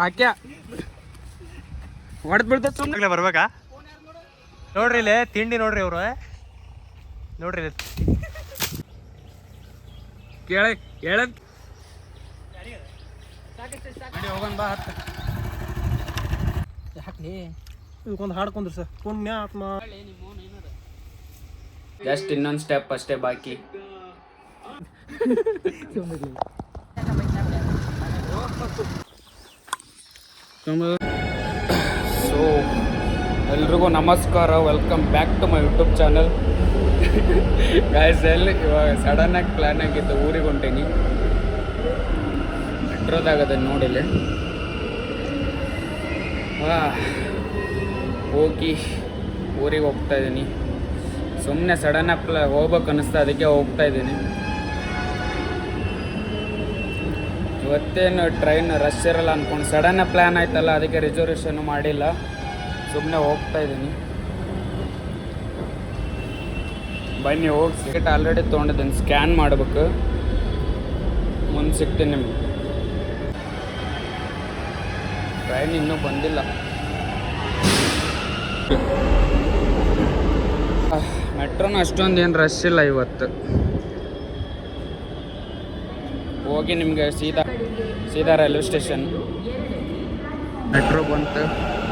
ಹಾಕ್ಯ ಹೊಡೆದ್ ಬೀಳ್ತದೆ ಸುಮ್ಮನೆ ಬರ್ಬೇಕಾ ನೋಡ್ರಿ ಇಲ್ಲಿ ತಿಂಡಿ ನೋಡ್ರಿ ಇವ್ರು ನೋಡ್ರಿ ಕೇಳ ಹೇಳದ್ ಹೋಗೋಣ ಬಾ ಹತ್ತ ಯಾಕೆ ಇದಕ್ಕೊಂದು ಹಾಡ್ಕೊಂಡ್ರಿ ಸರ್ ಪುಣ್ಯಾತ್ಮ ಜಸ್ಟ್ ಇನ್ನೊಂದು ಸ್ಟೆಪ್ ಅಷ್ಟೇ ಬಾಕಿ ಸೊ ಎಲ್ರಿಗೂ ನಮಸ್ಕಾರ, welcome back to my YouTube channel. Guys ಎಲ್ಲಿ ಇವಾಗ ಸಡನ್ನಾಗಿ ಪ್ಲ್ಯಾನ್ ಆಗಿದ್ದು ಊರಿಗೆ ಹೊಂಟೀನಿ. ಮೆಟ್ರೋದಾಗದ ನೋಡಿಲ್ಲ ಹೋಗಿ ಊರಿಗೆ ಹೋಗ್ತಾ ಇದ್ದೀನಿ. ಸುಮ್ಮನೆ ಸಡನ್ನಾಗಿ ಹೋಗ್ಬೇಕು ಅನ್ನಿಸ್ತಾ, ಅದಕ್ಕೆ ಹೋಗ್ತಾ ಇದ್ದೀನಿ. ಇವತ್ತೇನು ಟ್ರೈನ್ ರಶ್ ಇರಲ್ಲ ಅಂದ್ಕೊಂಡು ಸಡನ್ನಾಗಿ ಪ್ಲ್ಯಾನ್ ಆಯ್ತಲ್ಲ, ಅದಕ್ಕೆ ರಿಸರ್ವೇಷನ್ನು ಮಾಡಿಲ್ಲ, ಸುಮ್ಮನೆ ಹೋಗ್ತಾ ಇದ್ದೀನಿ. ಬನ್ನಿ ಹೋಗಿ ಟಿಕೆಟ್ ಆಲ್ರೆಡಿ ತೊಗೊಂಡಿದ್ದೀನಿ, ಸ್ಕ್ಯಾನ್ ಮಾಡ್ಬೇಕು, ಮುಂದೆ ಸಿಗ್ತೀನಿ ನಿಮ್ಗೆ. ಟ್ರೈನ್ ಇನ್ನೂ ಬಂದಿಲ್ಲ. ಮೆಟ್ರೋನು ಅಷ್ಟೊಂದು ಏನು ರಶ್ ಇಲ್ಲ ಇವತ್ತು. ಹೋಗಿ ನಿಮಗೆ ಸೀದಾ ರೈಲ್ವೆ ಸ್ಟೇಷನ್. ಮೆಟ್ರೋ ಬಂತು,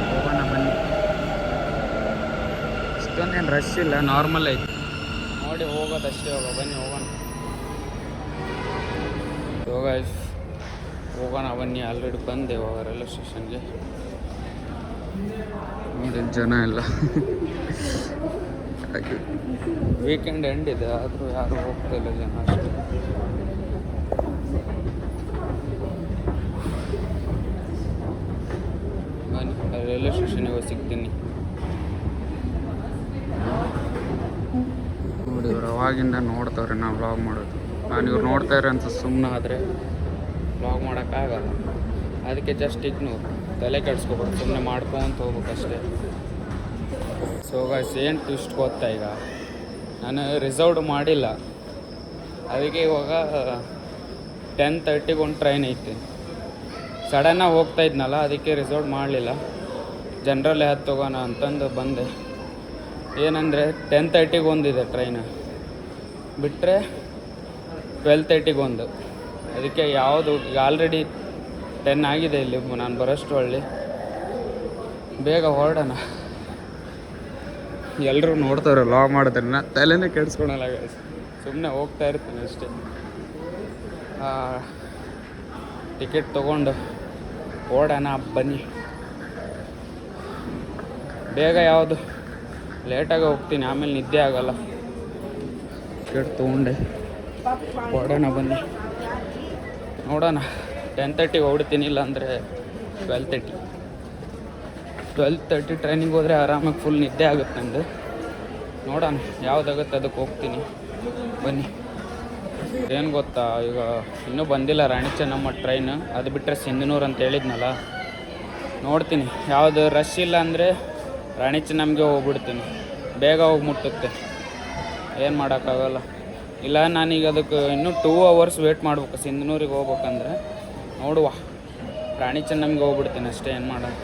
ಹೋಗೋಣ ಬನ್ನಿ. ಅಷ್ಟೊಂದೇನು ರಶ್ ಇಲ್ಲ, ನಾರ್ಮಲ್ ಐತಿ. ನೋಡಿ ಹೋಗೋದಷ್ಟೇ, ಬನ್ನಿ ಹೋಗೋಣ. ಹೋಗೋಣ ಬನ್ನಿ. ಆಲ್ರೆಡಿ ಬಂದೆ ಇವಾಗ ರೈಲ್ವೆ ಸ್ಟೇಷನ್ಗೆ. ನೋಡಿ ಜನ ಎಲ್ಲ ವೀಕೆಂಡ್ ಎಂಡ್ ಇದೆ, ಆದರೂ ಯಾರು ಹೋಗ್ತಾ ಇಲ್ಲ ಜನ ಅಷ್ಟು. ರೈಲ್ವೆ ಸ್ಟೇಷನಿಗೆ ಸಿಗ್ತೀನಿ. ನೋಡಿ ಇವ್ರು ಅವಾಗಿಂದ ನೋಡ್ತವ್ರೆ ನಾವು ವ್ಲಾಗ್ ಮಾಡೋದು. ನಾನು ಇವ್ರು ನೋಡ್ತಾಯಿದ್ರೆ ಅಂತ ಸುಮ್ಮನೆ ಆದರೆ ವ್ಲಾಗ್ ಮಾಡೋಕ್ಕಾಗಲ್ಲ, ಅದಕ್ಕೆ ಜಸ್ಟ್ ಇಗ್ನೋರ್, ತಲೆ ಕೆಡ್ಸ್ಕೊಬಾರ್ದು, ಸುಮ್ಮನೆ ಮಾಡ್ಕೊಂತ ಹೋಗ್ಬೇಕಷ್ಟೇ. ಸೊ ಗಾಯ್ಸ್ ಏನು ಟ್ವಿಸ್ಟ್ ಗೊತ್ತಾ, ಈಗ ನಾನು ರಿಸರ್ವ್ಡ್ ಮಾಡಿಲ್ಲ, ಅದಕ್ಕೆ ಇವಾಗ 10:30 ಒಂದು ಟ್ರೈನ್ ಐತಿ. ಸಡನ್ನಾಗಿ ಹೋಗ್ತಾ ಇದ್ನಲ್ಲ, ಅದಕ್ಕೆ ರಿಸರ್ವ್ ಮಾಡಲಿಲ್ಲ, ಜನರಲ್ಲೇ ಹತ್ತು ಹೋಗೋಣ ಅಂತಂದು ಬಂದೆ. ಏನಂದರೆ 10:30 ಒಂದಿದೆ ಟ್ರೈನ್, ಬಿಟ್ಟರೆ 12:30 ಒಂದು. ಅದಕ್ಕೆ ಯಾವುದು ಈಗ ಆಲ್ರೆಡಿ 10 ಆಗಿದೆ ಇಲ್ಲಿ ನಾನು ಬರೋಷ್ಟು ಒಳ್ಳೆ ಬೇಗ ಹೊರಡೋಣ. ಎಲ್ಲರೂ ನೋಡ್ತಾರೆ ಲಾಗ್ ಮಾಡಿದ್ರೆ, ನಾ ತಲೆನೇ ಕೆಡಿಸ್ಕೊಳಲ್ಲ, ಸುಮ್ಮನೆ ಹೋಗ್ತಾ ಇರ್ತೀನಿ ಅಷ್ಟೇ. ಟಿಕೆಟ್ ತೊಗೊಂಡು ಓಡೋಣ ಬನ್ನಿ. ಬೇಗ ಯಾವುದು ಲೇಟಾಗಿ ಹೋಗ್ತೀನಿ, ಆಮೇಲೆ ನಿದ್ದೆ ಆಗಲ್ಲ. ಟಿಕೆಟ್ ತೊಗೊಂಡೆ ಓಡೋಣ ಬನ್ನಿ. ನೋಡೋಣ 10:30 ಹೊಡ್ತೀನಿ, ಇಲ್ಲ ಅಂದರೆ 12:30 ಟ್ರೈನಿಗೆ ಹೋದರೆ ಆರಾಮಾಗಿ ಫುಲ್ ನಿದ್ದೆ ಆಗುತ್ತೆ ನಂದು. ನೋಡೋಣ ಯಾವುದಾಗುತ್ತೆ ಅದಕ್ಕೆ ಹೋಗ್ತೀನಿ ಬನ್ನಿ. ಏನು ಗೊತ್ತಾ, ಈಗ ಇನ್ನೂ ಬಂದಿಲ್ಲ ರಾಣಿ ಚೆನ್ನಮ್ಮ ಟ್ರೈನ್, ಅದು ಬಿಟ್ಟರೆ ಸಿಂಧನೂರು ಅಂತ ಹೇಳಿದ್ನಲ್ಲ, ನೋಡ್ತೀನಿ. ಯಾವುದು ರಶ್ ಇಲ್ಲ ಅಂದರೆ ರಾಣಿ ಚೆನ್ನಮ್ಗೆ ಹೋಗ್ಬಿಡ್ತೀನಿ, ಬೇಗ ಹೋಗಿ ಮುಟ್ಟುತ್ತೆ, ಏನು ಮಾಡೋಕ್ಕಾಗಲ್ಲ. ಇಲ್ಲ ನಾನೀಗ ಅದಕ್ಕೆ ಇನ್ನೂ 2 hours ವೇಟ್ ಮಾಡ್ಬೇಕು ಸಿಂಧನೂರಿಗೆ ಹೋಗ್ಬೇಕಂದ್ರೆ. ನೋಡುವ, ರಾಣಿ ಚೆನ್ನಮ್ಗೆ ಹೋಗ್ಬಿಡ್ತೀನಿ ಅಷ್ಟೇ, ಏನು ಮಾಡೋದು.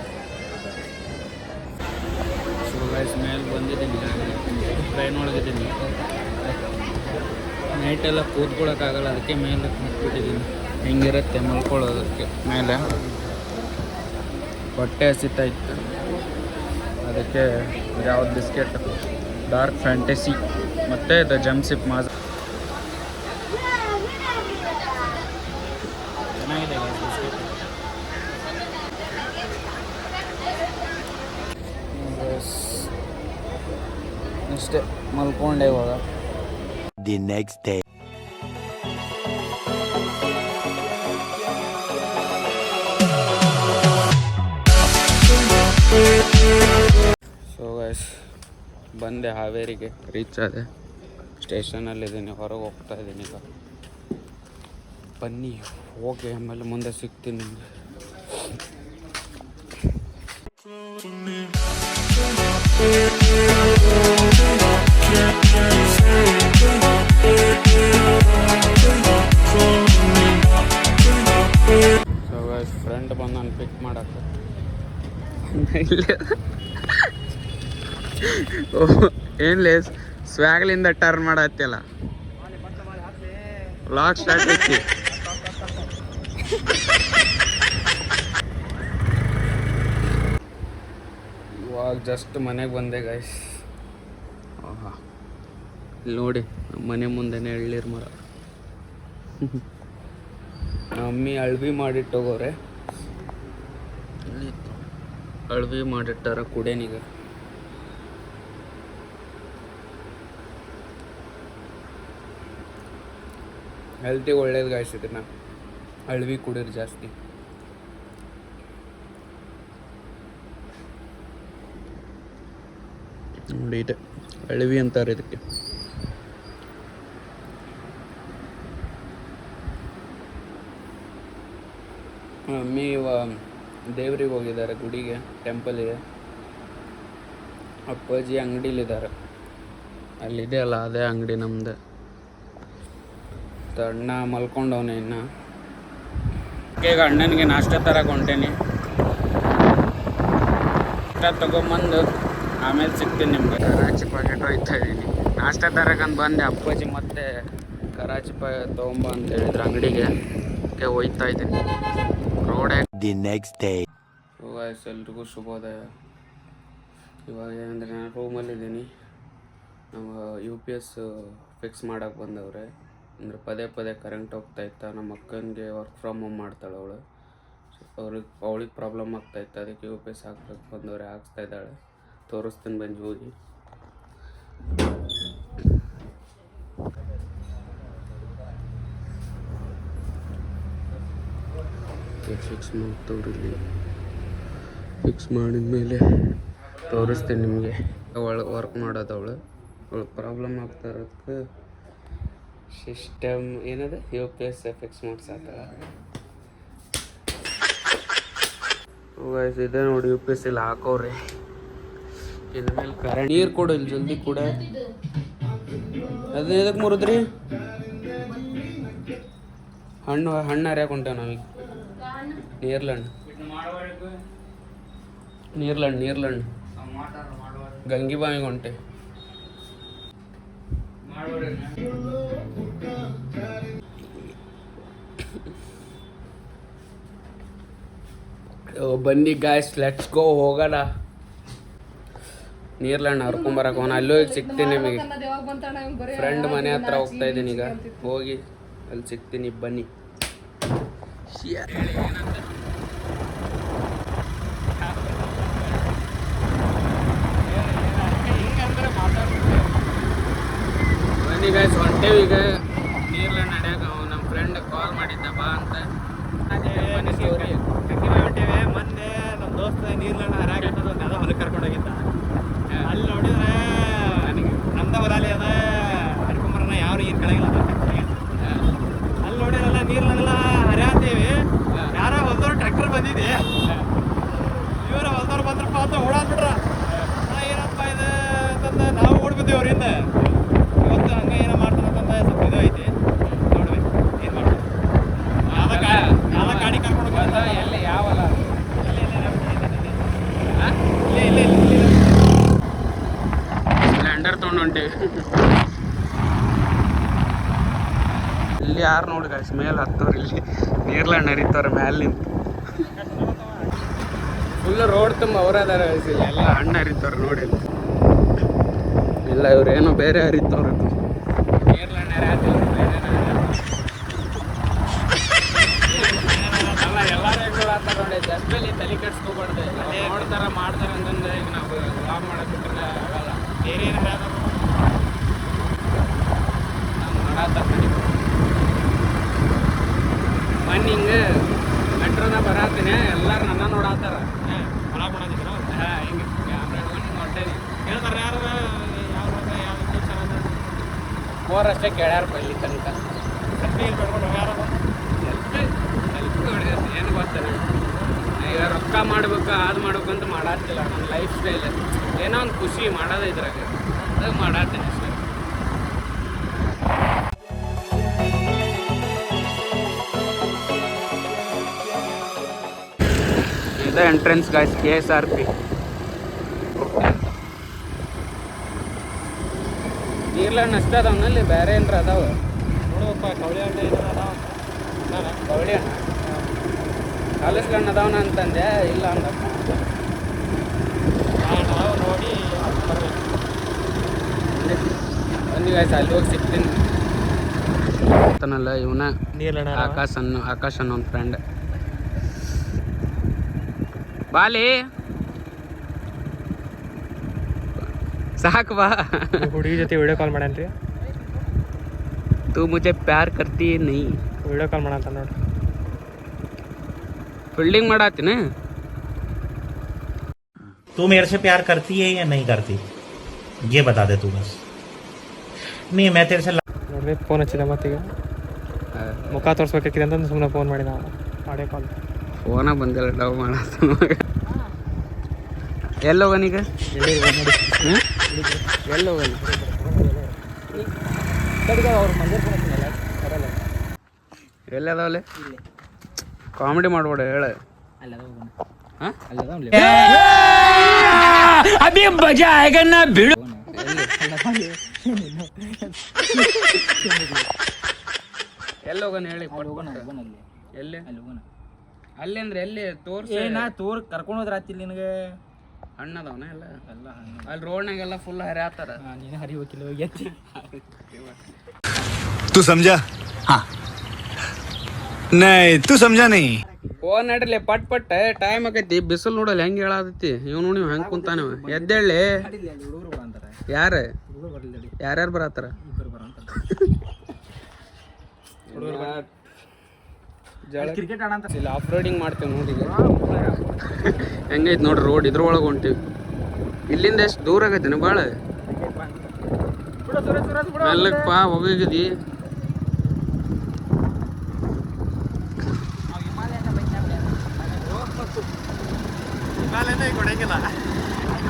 ಸೊ ಗೈಸ್ ಮೇಲೆ ಬಂದಿದ್ದೀನಿ, ಟ್ರೈನ್ ಒಳಗಿದ್ದೀನಿ. ನೈಟೆಲ್ಲ ಕೂತ್ಕೊಳ್ಳೋಕ್ಕಾಗಲ್ಲ, ಅದಕ್ಕೆ ಮೇಲೆ ಕೂತ್ಬಿಟ್ಟಿದ್ದೀನಿ. ಹೆಂಗಿರುತ್ತೆ ಮಲ್ಕೊಳ್ಳೋದಕ್ಕೆ ಮೇಲೆ. ಹೊಟ್ಟೆ ಹಸಿತಾ ಇತ್ತು, ಅದಕ್ಕೆ ಯಾವ್ದು ಬಿಸ್ಕೆಟ್ ಡಾರ್ಕ್ ಫ್ಯಾಂಟಸಿ ಮತ್ತು ದ ಜಂಪ್ಸಿಪ್ ಮಾಜ ಚೆನ್ನಾಗಿದೆ ಬಿಸ್ಕೆಟ್. ಅಷ್ಟೇ, ಮಲ್ಕೊಂಡೆ ಇವಾಗ. The next day. So guys ಬಂದೆ, ಹಾವೇರಿಗೆ ರೀಚ್ ಆದೆ. ಸ್ಟೇಷನಲ್ಲಿದ್ದೀನಿ, ಹೊರಗೆ ಹೋಗ್ತಾ ಇದ್ದೀನಿ ಈಗ. ಬನ್ನಿ ಹೋಗಿ ಆಮೇಲೆ ಮುಂದೆ ಸಿಗ್ತೀನಿ ನಿಮಗೆ. ಸೊ ಗೈಸ್ ಫ್ರೆಂಡ್ ಬಂದು ನಾನು ಪಿಕ್ ಮಾಡಕ್ಕೆ ಇಲ್ಲೇ ಏನ್ಲೇ ಸ್ವ್ಯಾಗ್ಲಿಂದ ಟರ್ನ್ ಮಾಡತ್ತಿಲ್ಲ ವ್ಲಾಗ್ ಸ್ಟಾರ್ಟ್ ಐತಿ ಇವಾಗ ಜಸ್ಟ್ ಮನೆಗೆ ಬಂದೆ ಗೈಸ್. ಇಲ್ಲಿ ನೋಡಿ ಮನೆ ಮುಂದೆನೇ ಎಳ್ಳೀರು ಮರ. ಮಮ್ಮಿ ಅಳ್ವಿ ಮಾಡಿಟ್ಟೋಗೋರೆ, ಅಳ್ವಿ ಮಾಡಿಟ್ಟಾರ ಕುಡೇನೀಗ. ಹೆಲ್ತಿಗೆ ಒಳ್ಳೇದು ಗಾಯ್ಸ್ ಇದನ್ನ ಅಳ್ವಿ ಕುಡೀರಿ ಜಾಸ್ತಿ. ನೋಡಿ ಇದೆ ಅಳವಿ ಅಂತಾರೆ ಇದಕ್ಕೆ. ಮಮ್ಮಿ ದೇವ್ರಿಗೆ ಹೋಗಿದ್ದಾರೆ, ಗುಡಿಗೆ, ಟೆಂಪಲ್ಗೆ. ಅಪ್ಪಾಜಿ ಅಂಗಡಿಲಿದ್ದಾರೆ, ಅಲ್ಲಿದೆ ಅಲ್ಲ ಅದೇ ಅಂಗಡಿ ನಮ್ದು. ಅಣ್ಣ ಮಲ್ಕೊಂಡವನೆ ಇನ್ನು. ಈಗ ಅಣ್ಣನಿಗೆ ನಾಷ್ಟ ತರಕ್ಕೆ ಹೊಂಟೇನಿ. ನಾಷ್ಟ ತೊಗೊಂಬಂದು ಆಮೇಲೆ ಸಿಗ್ತೀನಿ ನಿಮ್ಗೆ. ಕರಾಚಿ ಪ್ಯಾಕೆಟ್ ಹೋಯ್ತಾ ಇದ್ದೀನಿ ನಾಷ್ಟ ತರಕಂತ ಬಂದೆ. ಅಪ್ಪಾಜಿ ಮತ್ತೆ ಕರಾಚಿ ತೊಗೊಂಬ ಅಂತ ಹೇಳಿದ್ರು ಅಂಗಡಿಗೆ, ಹೋಯ್ತಾ ಇದ್ದೀನಿ ರೋಡೇ. The next day. ಎಲ್ರಿಗೂ ಶುಭೋದಯ. ಇವಾಗ ಏನಂದರೆ ನಾನು ರೂಮಲ್ಲಿದ್ದೀನಿ. ನಮ್ಮ UPS ಫಿಕ್ಸ್ ಮಾಡೋಕ್ಕೆ ಬಂದವ್ರೆ. ಅಂದರೆ ಪದೇ ಪದೇ ಕರೆಂಟ್ ಹೋಗ್ತಾಯಿತ್ತು. ನಮ್ಮ ಅಕ್ಕನಿಗೆ ವರ್ಕ್ ಫ್ರಮ್ ಹೋಮ್ ಮಾಡ್ತಾಳೆ ಅವಳು. ಅವಳಿಗೆ ಪ್ರಾಬ್ಲಮ್ ಆಗ್ತಾಯಿತ್ತು, ಅದಕ್ಕೆ UPS ಹಾಕ್ಬೇಕು ಬಂದವ್ರೆ. ಹಾಕ್ಸ್ತಾ ಇದ್ದಾಳೆ, ತೋರಿಸ್ತೀನಿ ಬನ್ನಿ ಹೋಗಿ. ಫಿಕ್ಸ್ ಮಾಡ್ತವ್ರಿಲ್ಲಿ. ಫಿಕ್ಸ್ ಮಾಡಿದ ಮೇಲೆ ತೋರಿಸ್ತೀನಿ ನಿಮಗೆ. ವರ್ಕ್ ಮಾಡೋದು ಅವಳು ಪ್ರಾಬ್ಲಮ್ ಆಗ್ತಾ ಇರೋದಕ್ಕೆ ಸಿಸ್ಟಮ್ ಏನದು UPS ಫಿಕ್ಸ್ ಮಾಡ್ಸಾಕ. ಇದೆ ನೋಡಿ UPS ಇಲ್ಲಿ ಹಾಕೋರಿ. ಇನ್ಮೇಲೆ ಕರೆಂಟ್ ನೀರು ಕೊಡು ಇಲ್ಲಿ ಜಲ್ದಿ ಕೂಡ. ಅದು ಎದಕ್ಕೆ ಮುರಿದ್ರಿ? ಹಣ್ಣು ಹರಿಯಾಕೆ ಹೊಂಟೇವೆ ನಾವೀಗ. ನೀರ್ಲಣ್ಣು ಗಂಗಿ ಬಾವಿಗೆ ಹೊಂಟೆ. ಬನ್ನಿ ಗಾಯ್ಸ್, ಲೆಟ್ಸ್ ಗೋ, ಹೋಗೋಣ. ನೀರ್ಲಣ್ಣ ಹರ್ಕೊಂಬರಕ್ಕೆ ಹೋಗೋಣ. ಅಲ್ಲೂ ಈಗ ಸಿಗ್ತೀನಿ ನಿಮಗೆ. ಫ್ರೆಂಡ್ ಮನೆ ಹತ್ರ ಹೋಗ್ತಾ ಇದ್ದೀನಿ ಈಗ, ಹೋಗಿ ಅಲ್ಲಿ ಸಿಗ್ತೀನಿ, ಬನ್ನಿ. ಬನ್ನಿ ಗಾಯ್ಸ್, ಹೊಂಟೇವಿ ಈಗ ನೀರ್ಲಣ್ಣ ನಡೆಯಾಗ. ನಮ್ಮ ಫ್ರೆಂಡ್ ಕಾಲ್ ಮಾಡಿದ್ದ ಬಾ ಅಂತ. ಹೊಂಟೇವೆ. ಮೊನ್ನೆ ನಮ್ಮ ದೋಸ್ತ ನೀರ್ಲಣ್ಣ ಹರಿಯಾಗ ಹೊಲಕ್ಕೆ ಕರ್ಕೊಂಡೋಗಿದ್ದ. ಅಲ್ಲಿ ನೋಡಿದ್ರೆ ನಮ್ದ ಹೊಲಾಲಿ ಅದ, ಹರ್ಕೊಂಬರನ ಯಾವ ಏನು ಕಳೆಗಿಲ್ಲ. ಅಲ್ಲಿ ನೋಡಿರಲ್ಲ ನೀರ್ಲಣ್ಣ ಹರಿಯಾತೇವಿ. ಯಾರ ಹೊಲ್ದವ್ರು ಟ್ರ್ಯಾಕ್ಟರ್ ಬಂದಿದೆ, ಇವ್ರ ಹೊಲ್ದವ್ರು ಬಂದ್ರಪ್ಪ ಅಂತ ಓಡಾಡ್ಬಿಟ್ರ. ಏನಪ್ಪ ಇದೆ ಅಂತಂದ ನಾವು ಓಡ್ಬಿದ್ದೀವಿ ಅವರಿಂದ. ಇವತ್ತು ಹಂಗೆ ಏನೋ ಮಾಡ್ತಾರಂತಂದ ಸ್ವಲ್ಪ ಇದು ಐತಿ, ನೋಡ್ಬೇಕು ಏನು ಮಾಡ್ತಾರೆ. ಯಾವ ಗಾಡಿ ಕರ್ಕೊಂಡು ಹೋಗೋದು ಎಲ್ಲಿ ಯಾವಲ್ಲ ಸ್ಪ್ಲೆಂಡರ್ ತೊಗೊಂಡು ಹೊಂಟೇವಿ. ಇಲ್ಲಿ ಯಾರು ನೋಡಿ ಗಾಯ್ಸ್ ಮೇಲೆ ಹತ್ತವ್ರು. ಇಲ್ಲಿ ನೀರ್ಲಣ್ಣ ಹರಿತವ್ರೆ ಮ್ಯಾಲೆ ನಿಂತು. ಫುಲ್ ರೋಡ್ ತುಂಬ ಅವರದಾರ ಇಲ್ಲ, ಎಲ್ಲ ಹಣ್ಣು ಹರಿತವ್ರೆ ನೋಡಿ. ಇಲ್ಲ ಇವ್ರೇನೋ ಬೇರೆ ಹರಿತವ್ರೆ. ನೀರ್ಲಣ್ಣ ಹರಿಯತ್ತಿಲ್ಲ, ಅಲ್ಲ ಎಲ್ಲರೂ ಹೆಂಗಳು ಆಗ್ತಾರೆ ನೋಡಿ. ಜಸ್ಟಲ್ಲಿ ತಲೆ ಕೆಡ್ಸ್ಕೊಬಾರ್ದು. ನೋಡ್ತಾರೆ ಮಾಡ್ತಾರೆ ಅಂತಂದ್ರೆ ಈಗ ನಾವು ಲಾಭ ಮಾಡಕ್ಕೆ ಆಗಲ್ಲ. ಬೇರೆ ಏನು ನಾನು ಮಾಡತ್ತೀನಿ. ಮೊನ್ನೆ ಹಿಂಗೆ ಮೆಟ್ರೋನ ಬರತ್ತೀನಿ, ಎಲ್ಲರೂ ನನ್ನ ನೋಡತ್ತಾರ. ಹೊಲ ಮಾಡೋದಿದ್ರು ಹಿಂಗೆ ಕ್ಯಾಮ್ರಾ ಹಿಡ್ಕೊಂಡು ಹೊಂಟೇನಿ. ಹೇಳ್ತಾರೆ ಯಾರು ಯಾವ ಫೋರ್ ಅಷ್ಟೇ ಕೇಳ್ಯಾರಪ್ಪ ಇಲ್ಲಿ ತನಕ. ಸೆಲ್ಫಿ ಬೆಳ್ಕೊಂಡು ಯಾರು ಸೆಲ್ಫಿ ಹೊಡೆಯೋದು ಏನು ಗೊತ್ತಾನೆ. ಈಗ ರೊಕ್ಕ ಮಾಡ್ಬೇಕು, ಅದು ಮಾಡ್ಬೇಕು ಅಂತ ಮಾಡತ್ತಿಲ್ಲ. ನನ್ನ ಲೈಫ್ ಸ್ಟೈಲ್ ಏನೋ ಒಂದು ಖುಷಿ ಮಾಡೋದು ಇದ್ರಾಗ, ಅದು ಮಾಡತ್ತೀನಿ ಅಷ್ಟೇ. ಇದೇ ಎಂಟ್ರೆನ್ಸ್ ಗಾಯ್ಸ್ KSRP. ನೀರ್ಲಣ್ಣ ಅಷ್ಟೇ ಅದಾವನಲ್ಲಿ ಬೇರೆ ಏನ್ರ ಅದಾವ ನೋಡಪ್ಪ ಕವಳಿ ಹಣ್ಣು ಏನಾರ ಅದಾವ ಕವಳಿ ಹಣ್ಣ ಕಾಲೇಜ್ಗಣ್ಣ ಅದಾವನ ಅಂತಂದೆ ಇಲ್ಲ ಅಂದ ನಾವು ನೋಡಿ ಬರ್ಬೇಕು. ಬನ್ನಿ ಗಾಯ್ಸ್ ಅಲ್ಲಿ ಹೋಗಿ ಸಿಗ್ತೀನಿ ಇವನ ನೀರ್ಲಣ್ಣ ಆಕಾಶ್ ಅನ್ನೋ ಒಂದು ಫ್ರೆಂಡ್ ಬಾಲಿ ಸಾಕು ಬಾ ಹುಡುಗಿ ಜೊತೆ ವಿಡಿಯೋ ಕಾಲ್ ಮಾಡೇನ್ರಿ तू मुझे प्यार करती है नहीं ವಿಡಿಯೋ ಕಾಲ್ ಮಾಡಂತ ನೋಡಿ फील्डिंग ಮಾಡಾತೀನಿ तू मेरे से प्यार करती है या नहीं करती ये बता दे तू बस नहीं मैं तेरे से ನೋಡ್ರಿ ಫೋನ್ ಹಚ್ಚಿದೆ ಮತ್ತೀಗ ಮುಖ ತೋರಿಸ್ಬೇಕಿದೆ ಅಂತಂದು ಸುಮ್ಮನೆ ಫೋನ್ ಮಾಡಿದ ಆಡಿಯೋ ಕಾಲ್ ಫೋನ ಬಂದಿಲ್ಲ ಡವ್ ಮಾಡಾತ ಎಲ್ಲೋಗನೀಗ ಎಲ್ಲೋಗನ ಎಲ್ಲದಾವಲೆ ಕಾಮಿಡಿ ಮಾಡ್ಬೇಡ ಹೇಳ ಅಭಿ ಮಜಾ ಆಗ ನಾ ಬಿಡು ಎಲ್ಲೋಗನ ಹೇಳಿ ಎಲ್ಲಿ ಅಲ್ಲಿ ಅಂದ್ರೆ ಎಲ್ಲಿ ತೋರ್ಸಿ ನಾ ತೋರ್ ಕರ್ಕೊಂಡು ಹೋದ್ರ ಆತಿಲ್ಲ ನಿನಗೆ ಹಣ್ಣದವನ ಎಲ್ಲ ಅಲ್ಲಿ ರೋಡ್ನಾಗೆಲ್ಲ ಫುಲ್ ಹರಿಯಾತಾರ ನೀನು ಹರಿಬೇಕಿಲ್ಲ ಎತ್ತಿ तू समझा? हाँ नहीं तू समझा नहीं. ಫೋನ್ ನಡ್ಲಿ ಪಟ್ ಪಟ್ ಟೈಮ್ ಆಕೈತಿ ಬಿಸಿಲು ನೋಡಲ್ಲ ಹೆಂಗೆ ಹೇಳಾದೈತಿ ಇವನು ನೀವು ಹೆಂಗೆ ಕುಂತಾನವ ಎದ್ದೇಳಿ ಯಾರು ಯಾರ್ಯಾರು ಬರತ್ತಾರ ಕ್ರಿಕೆಟ್ ಆಡ ಅಂತ ಇಲ್ಲ ಆಫ್ ರೋಡಿಂಗ್ ಮಾಡ್ತೇವೆ ನೋಡಿ ಹೆಂಗೈತಿ ನೋಡ್ರಿ ರೋಡ್ ಇದ್ರೊಳಗೆ ಹೊಂಟಿವಿ ಇಲ್ಲಿಂದ ಎಷ್ಟು ದೂರ ಆಗೈತಿ ಭಾಳ ಮೆಲ್ಲಕ್ ಹೋಗಿದಿ ಹಿಮಾಲಯನ ಈಗ ಹೊಡೆಯಂಗಿಲ್ಲ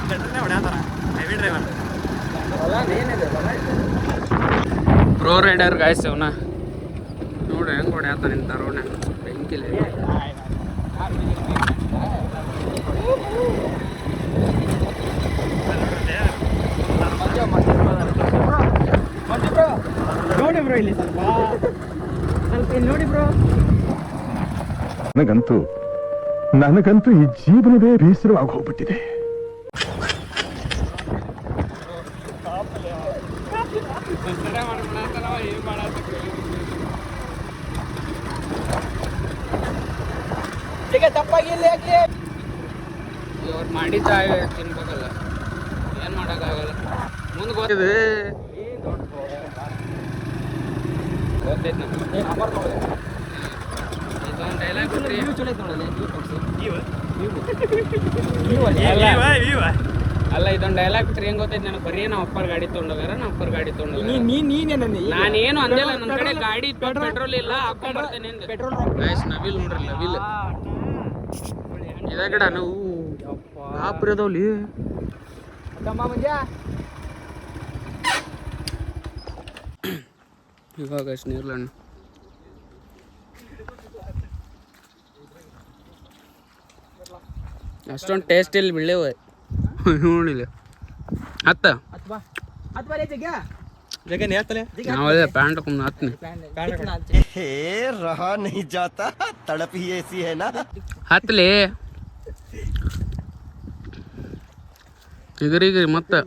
ಬೆಟ್ರನ್ನೇ ಹೊಡ್ಯಾತಾರ heavy driver pro rider guys ಅವನ ನೋಡ್ರಿ ಹೆಂಗೆ ಹೊಡ್ಯಾತ ನಿಂತ ರೋಡ್ನಾಗ ಬೆಂಕಿಲೆ ನೋಡಿ ಬ್ರೋ ಇಲ್ಲಿ ಸ್ವಲ್ಪ ಇಲ್ಲಿ ನೋಡಿ ಬ್ರೋ ನನಗಂತೂ ಈ ಜೀವನವೇ ಬೇಸರವಾಗಿ ಹೋಗ್ಬಿಟ್ಟಿದೆ. ಇವ್ರು ಮಾಡಿದ್ದ ತಿನ್ಬೇಕಲ್ಲ ಏನು ಮಾಡೋಕ್ಕಾಗಲ್ಲ ಮುಂದೆ ಗೊತ್ತಿದೆ ಗೊತ್ತೈತೆ ನಮ್ಗೆ ಇದೊಂದು ಡೈಲಾಗ್ ಬಿಟ್ರಿ ಅಲ್ಲ ಇದೊಂದು ಡೈಲಾಗ್ ಬಿಟ್ರಿ ಹೆಂಗ್ ಗೊತ್ತೈತೆ ನನಗೆ ಬರೀ ನಾವು ಅಪ್ಪರ್ ಗಾಡಿ ತೊಗೊಂಡೋಗಾರ ನಾವು ಅಪ್ಪರ್ ಗಾಡಿ ತೊಗೊಂಡೋಗಾರ ನಾನೇನು ಅಂದಿಲ್ಲ ನನ್ನ ಕಡೆ ಗಾಡಿ ಪೆಟ್ರೋಲ್ ಇಲ್ಲ ಹಾಕೊಂಡ್ ಬರ್ತೇನೆ ಗೈಸ್ ನವಿಲ್ ನೋಡ್ರಿ ನವಿಲ್ ಇದ ಗಿಡ ನಾವು ಹಾಪ್ರಿ ಅದಾವಲ್ಲಿ ಇವಾಗ ನೀರ್ಲಣ್ಣ ಅಷ್ಟೊಂದು ಟೇಸ್ಟ್ ಇಲ್ಲಿ ಬಿಳ್ಳೆವ ನೋಡಿಲ್ಲ ಹತ್ತ ನಾವೇ ಪ್ಯಾಂಟ್ ಹಾಕೊಂಡು ಹತ್ತೀನಿ रहा नहीं जाता तड़प ही ऐसी है ना. ಹತ್ತಲಿ ಈಗ ಮತ್ತೆ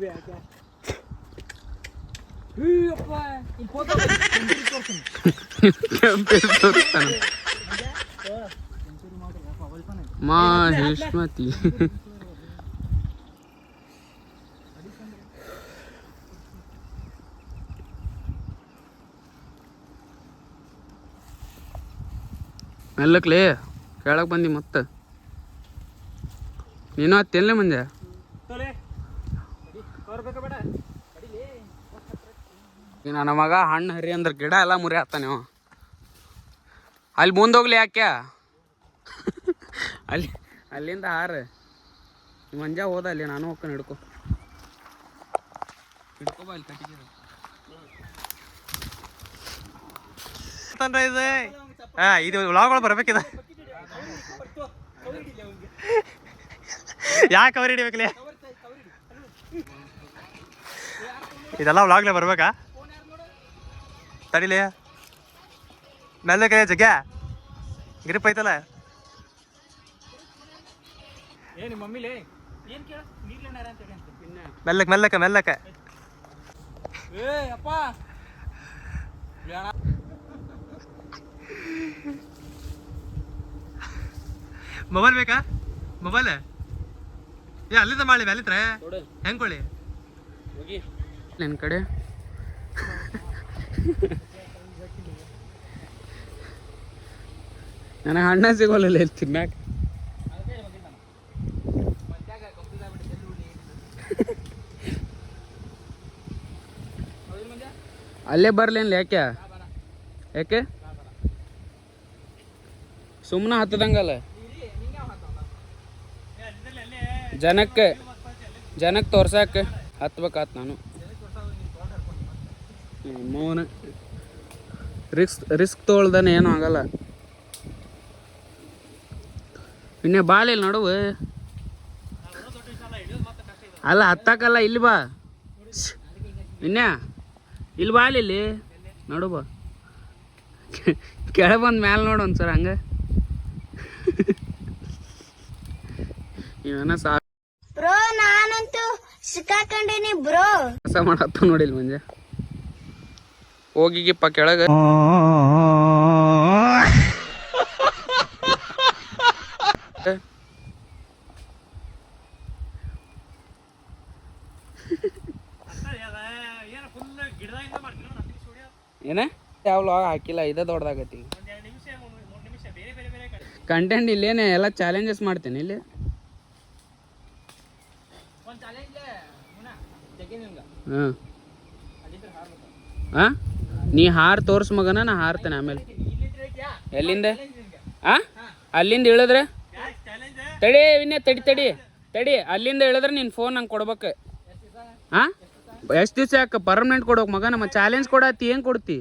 ಮಾಹಿಷ್ಮತಿ ಮೆಲ್ಲಕ್ಲಿ ಕೆಳಗೆ ಬಂದಿ ಮತ್ತೆ ನೀನು ಹತ್ತಿಲ್ಲ ಮಂಜೆ ನನ್ನ ಮಗ ಹಣ್ಣು ಹರಿ ಅಂದ್ರೆ ಗಿಡ ಎಲ್ಲ ಮುರಿ ಹಾಕ್ತಾನೆ ಅವ ಅಲ್ಲಿ ಮುಂದೋಗ್ಲಿ ಯಾಕೆ ಅಲ್ಲಿಂದ ಹಾರ ಮಂಜ ಹೋದ ಅಲ್ಲಿ ನಾನು ಹೋಗ್ಕೊಂಡು ಹಿಡ್ಕೊಬಾ ಅಲ್ಲಿ ಕಟ್ಟಿಗೆ ಇದು ವ್ಲಾಗ್ಗಳು ಬರ್ಬೇಕಿದೆ ಯಾಕೆ ಕವರ್ ಹಿಡಿಬೇಕಲೇ? ಇದೆಲ್ಲ ವ್ಲಾಗ್ಲೇ ಬರ್ಬೇಕಾ? ತಡಿಲೇ ಮೆಲ್ಲ ಕೈ ಜಗ್ಗ ಗ್ರಿಪ್ ಐತಲ್ಲ. ಮೆಲ್ಲಕ್ಕೆ ಮೆಲ್ಲಕ್ಕೆ ಮೆಲ್ಲಕ್ಕೆ. ಮೊಬೈಲ್ ಬೇಕಾ? ಮೊಬೈಲ್ ಅಲ್ಲಿಂದ ಮಾಡಿ ಅಲ್ಲಿದ್ರೆ ಹೆಂಗೆ ಕೊಳ್ಳಿ ನನ್ನ ಕಡೆ ನನಗೆ ಹಣ್ಣ ಸಿಗೋಲ್ಲ ಇಲ್ಲಿ ತಿನ್ನಾಕ. ಅಲ್ಲೇ ಬರ್ಲೇನ್ಲ ಯಾಕೆ ಯಾಕೆ ಸುಮ್ಮನೆ ಹತ್ತದಂಗಲ್ಲ ಜನಕ್ಕೆ ತೋರ್ಸಕ್ಕೆ ಹತ್ಬೇಕಾತ್ ನಾನು. ಮೌನ ರಿಸ್ಕ್ ತೊಗೊಳ್ದಾನೆ ಏನೂ ಆಗಲ್ಲ. ಇನ್ನೇ ಬಾಲಿಲ್ಲ ನಡುವೆ ಅಲ್ಲ ಹತ್ತಕ್ಕಲ್ಲ ಇಲ್ಲಿ ಬಾ ಇನ್ನೇ ಇಲ್ಲಿ ಬಾಲ್ ಇಲ್ಲಿ ನೋಡು ಬಾ ಕೆಳ ಬಂದು ಮ್ಯಾಲೆ ನೋಡು ಒಂದ್ಸರ ಹಂಗೆ ಇವನ ಬ್ರೋ ನಾನಂತೂ ಸಿಕ್ಕಾಕೊಂಡೇನಿ ಬ್ರೋ. ಕೆಲಸ ಮಾಡತ್ತ ನೋಡಿಲ್ ಮುಂಜೆ ಹೋಗಿಗಿಪ್ಪ ಕೆಳಗೆ. ಏನ ಯಾವ ಲಾಗ್ ಹಾಕಿಲ್ಲ, ಇದೇ ದೊಡ್ಡದಾಗತಿ ಕಂಟೆಂಟ್. ಇಲ್ಲೇನೆ ಎಲ್ಲ ಚಾಲೆಂಜಸ್ ಮಾಡ್ತೇನೆ ಇಲ್ಲಿ. ಹಾಂ ನೀ ಹಾರ್ ತೋರ್ಸ್ ಮಗನ, ನಾ ಹಾರ್ತೇನೆ ಆಮೇಲೆ. ಎಲ್ಲಿಂದ ಅಲ್ಲಿಂದ ಇಳಿದ್ರೆ ತಡಿ ವಿನ್ಯ ತಡಿ ಅಲ್ಲಿಂದ ಇಳಿದ್ರೆ ನಿನ್ನ ಫೋನ್ ನಂಗೆ ಕೊಡ್ಬೇಕು. ಹಾಂ ಎಷ್ಟು ದಿವಸ ಯಾಕೆ ಪರ್ಮನೆಂಟ್ ಕೊಡ್ಬೇಕು ಮಗ? ನಮ್ಮ ಚಾಲೆಂಜ್ ಕೊಡತ್ತಿ ಏನು ಕೊಡ್ತಿ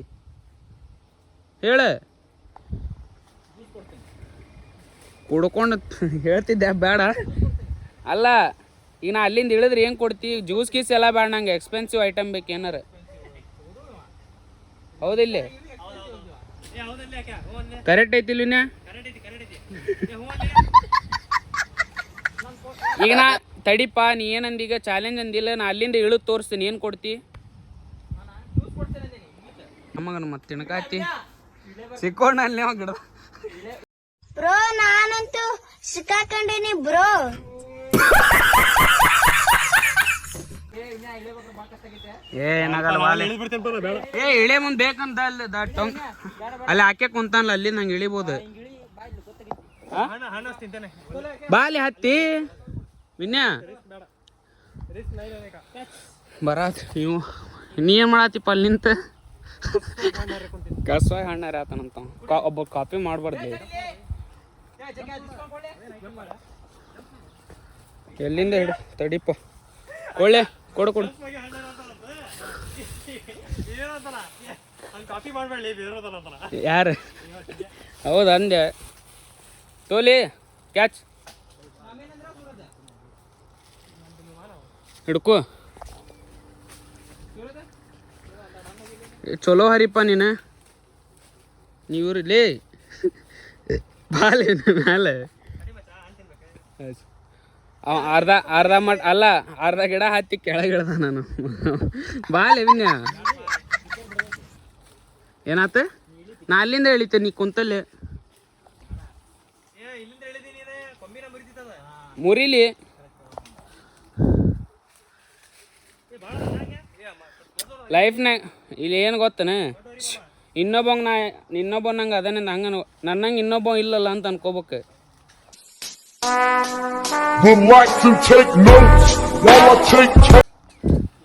ಹೇಳ? ಕುಡ್ಕೊಂಡು ಹೇಳ್ತಿದ್ದೆ ಬೇಡ ಅಲ್ಲ. ಈಗ ನಾ ಅಲ್ಲಿಂದ ಇಳಿದ್ರೆ ಏನು ಕೊಡ್ತಿ? ಜ್ಯೂಸ್ ಗೀಸ್ ಎಲ್ಲ ಬೇಡ, ನಂಗೆ ಎಕ್ಸ್ಪೆನ್ಸಿವ್ ಐಟಮ್ ಬೇಕು ಏನಾರ. ಹೌದಿಲ್ಲ? ಕರೆಕ್ಟ್ ಐತಿಲ್ಲ ವಿನ್ಯ? ಈಗ ನಾ ತಡಿಪ್ಪ, ನೀ ಏನಂದೀಗ ಚಾಲೆಂಜ್ ಅಂದಿಲ್ಲ, ನಾ ಅಲ್ಲಿಂದ ಇಳಿದು ತೋರಿಸ್ತೀನಿ, ಏನು ಕೊಡ್ತಿ ನಮಗನ? ಮತ್ತೆ ತಿನ್ಕಾತಿ ಸಿಕ್ಕೋಣ ಅಲ್ಲಿ ಗಿಡ. ಬ್ರೋ ನಾನಂತೂ ಸಿಕ್ಕಾಕೊಂಡೇನಿ ಬ್ರೋ. ಏನಾಗಲ್ಲ ಇಳೆ ಮುಂದ್ ಬೇಕಂತ ಅಲ್ಲಿ ಹಾಕೆ ಕುಂತಾನಲ್ಲ, ಅಲ್ಲಿ ನಂಗೆ ಇಳಿಬೋದು. ಬಾಲಿ ಹತ್ತಿ ವಿನ್ಯ ಬರಾತ್ ನೀವು. ನೀ ಏನ್ ಮಾಡತ್ತಿಪ್ಪ ಅಲ್ಲಿ ನಿಂತ? ಕಸ್ವಾಗಿ ಹಣ್ಣಾರ ಆತನಂತ ಒಬ್ಬ ಕಾಪಿ ಮಾಡ್ಬಾರ್ದು. ಎಲ್ಲಿಂದ ಹಿಡು ತಡಿಪ್ಪ. ಒಳ್ಳೆ ಕೊಡು ಯಾರು? ಹೌದು ಅಂದೆ. ತೋಲಿ ಕ್ಯಾಚ್ ಹಿಡ್ಕೊ. ಚಲೋ ಹರಿಪ್ಪ ನೀನು. ನೀವ್ರಲ್ಲಿ ಬಾಲ್ ಮ್ಯಾಲೆ ಅರ್ಧ ಮಟ್ ಅಲ್ಲ, ಅರ್ಧ ಗಿಡ ಹತ್ತಿ ಕೆಳಗಿಳ್ದ ನಾನು. ಬಾಲ್ ವಿನ್ಯ ಏನಾತ? ನಾ ಅಲ್ಲಿಂದ ಇಳಿತೆ, ನೀ ಕುಂತಲ್ಲಿ ಮುರಿಲಿ. ಲೈಫ್ನಾಗ ಇಲ್ಲಿ ಏನು ಗೊತ್ತನ, ಇನ್ನೊಬ್ಬ ನಂಗೆ ಅದನ್ನ ಹಂಗ ನನ್ನಂಗೆ ಇನ್ನೊಬ್ಬ ಇಲ್ಲಲ್ಲ ಅಂತ ಅನ್ಕೋಬೇಕು.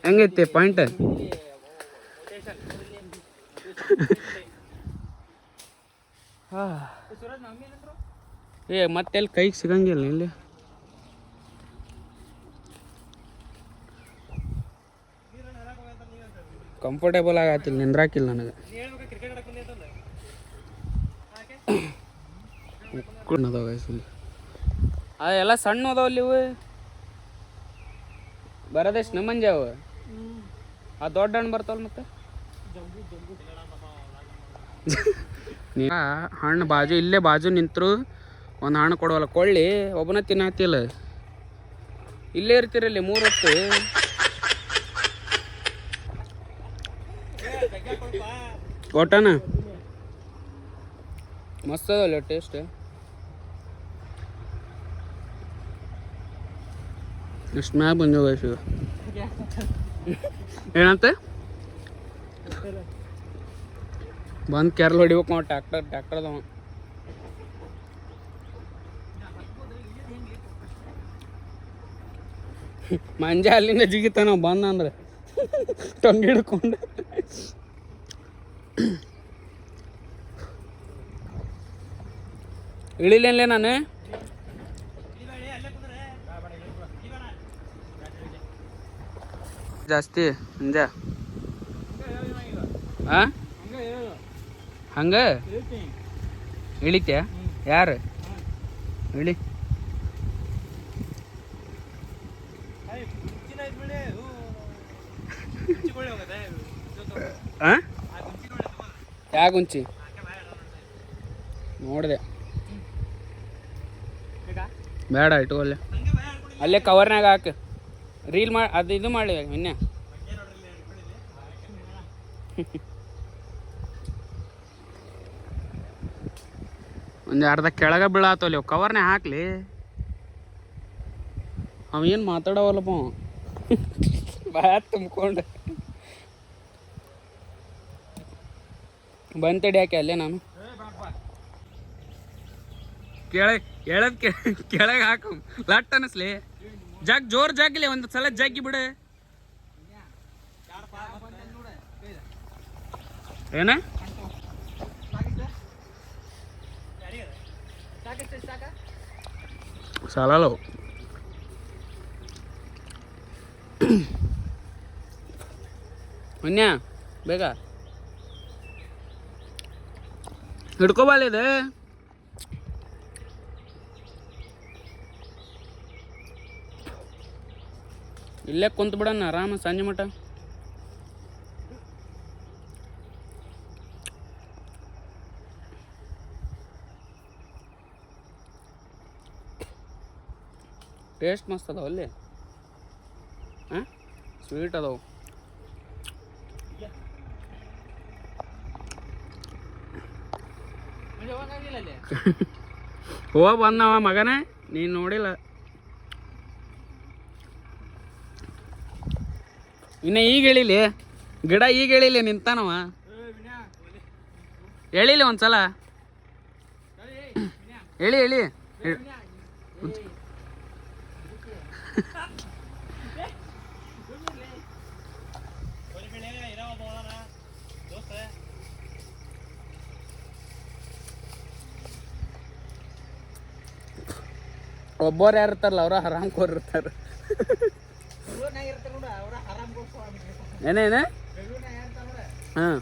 ಹೆಂಗೈತೆ ಪಾಯಿಂಟ್? ಏ ಮತ್ತೆಲ್ಲಿ ಕೈಗೆ ಸಿಗಂಗಿಲ್ಲ ಇಲ್ಲಿ. ಕಂಫರ್ಟೇಬಲ್ ಆಗತ್ತಿಲ್ಲ, ನಿಂದ್ರಾಕಿಲ್ಲ ನನಗೆ. ಅದೆಲ್ಲ ಸಣ್ಣ ಅದಾವಲ್ಲಿ ಇವು. ಬರೋದೆಷ್ಟು ನಮ್ಮ ಮಂಜಾವ ಆ ದೊಡ್ಡ ಹಣ್ಣು ಬರ್ತಾವಲ್ಲ ಮತ್ತೆ ಹಣ್ಣು ಬಾಜು ಇಲ್ಲೇ ಬಾಜು ನಿಂತರು ಒಂದು ಹಣ್ಣು ಕೊಡವಲ್ಲ ಕೊಳ್ಳಿ ಒಬ್ಬನ ತಿನ್ನತ್ತಿಲ್ಲ ಇಲ್ಲೇ ಇರ್ತಿರಲ್ಲಿ 3 ಹೊತ್ತು ಒಟ್ಟನ ಮಸ್ತ್ ಅದಲ್ಲ ಟೇಸ್ಟ್ ಎಷ್ಟು ಮ್ಯಾಗ ಬಂದ ವಯಸ್ಸು ಏನಂತ ಬಂದು ಕೆರ್ಲ್ ಹೊಡಿಬೇಕು ನಾವು ಟ್ಯಾಕ್ಟರ್ ಅದಾವ ಮಂಜ ಅಲ್ಲಿಂದ ಜಿಗಿತಾನ ಬಂದ ಅಂದ್ರೆ ಟೊಂಗಿ ಹಿಡ್ಕೊಂಡು ಇಳಿಲೇನ್ಲೇ ನಾನು ಜಾಸ್ತಿ ಮಂಜ ಹಂಗ ಇಳಿತ್ಯಾ ಯಾರು ಇಳಿ ಯಾ ಗುಂಚಿ ನೋಡಿದೆ ಬೇಡ ಇಟ್ಕೊಲ್ಲೆ ಅಲ್ಲೇ ಕವರ್ನಾಗ ಹಾಕು ರೀಲ್ ಮಾಡಿ ಅದು ಇದು ಮಾಡಿ ಇನ್ನೇ ಒಂದು ಅರ್ಧ ಕೆಳಗೆ ಬೀಳಾತಲ್ಲಿ ಅವು ಕವರ್ನೇ ಹಾಕ್ಲಿ ಅವೇನು ಮಾತಾಡವಲ್ಲಪ್ಪ ಬಾಯ ತುಂಬ್ಕೊಂಡು ಬಂತಡಿ ಯಾಕೆ ಅಲ್ಲೇ ನಾನು ಕೆಳಗೆ ಹಾಕು ಲಟ್ ಅನ್ನಿಸ್ಲಿ ಜೋರ್ ಜಾಗಿಲಿ ಒಂದು ಸಲ ಜಗ್ಗಿ ಬಿಡು ಏನ ಸಾಲಲ್ಲ ಅನ್ಯ ಬೇಗ ಹಿಡ್ಕೋಬಾಲ ಇದೆ ಇಲ್ಲೇ ಕುಂತ ಬಿಡಣ ಆರಾಮ ಸಂಜೆ ಮಟ ಟೇಸ್ಟ್ ಮಸ್ತ್ ಅದಾವ ಅಲ್ಲಿ ಹಾಂ ಸ್ವೀಟ್ ಅದಾವು ಹೋಗ ಬಂದವ ಮಗನೇ ನೀನು ನೋಡಿಲ್ಲ ಇನ್ನು ಈಗ ಹೇಳಿಲಿ ಗಿಡ ಈಗ ಹೇಳಿಲಿ ನಿಂತಾನವ ಹೇಳಿಲ್ಲ ಒಂದ್ಸಲ ಹೇಳಿ ಒಬ್ಬರು ಯಾರು ಇರ್ತಾರಲ್ಲ ಅವ್ರ ಹರಾಮ್ಕೋರ್ ಇರ್ತಾರೆ ಏನೇನ ಹಾಂ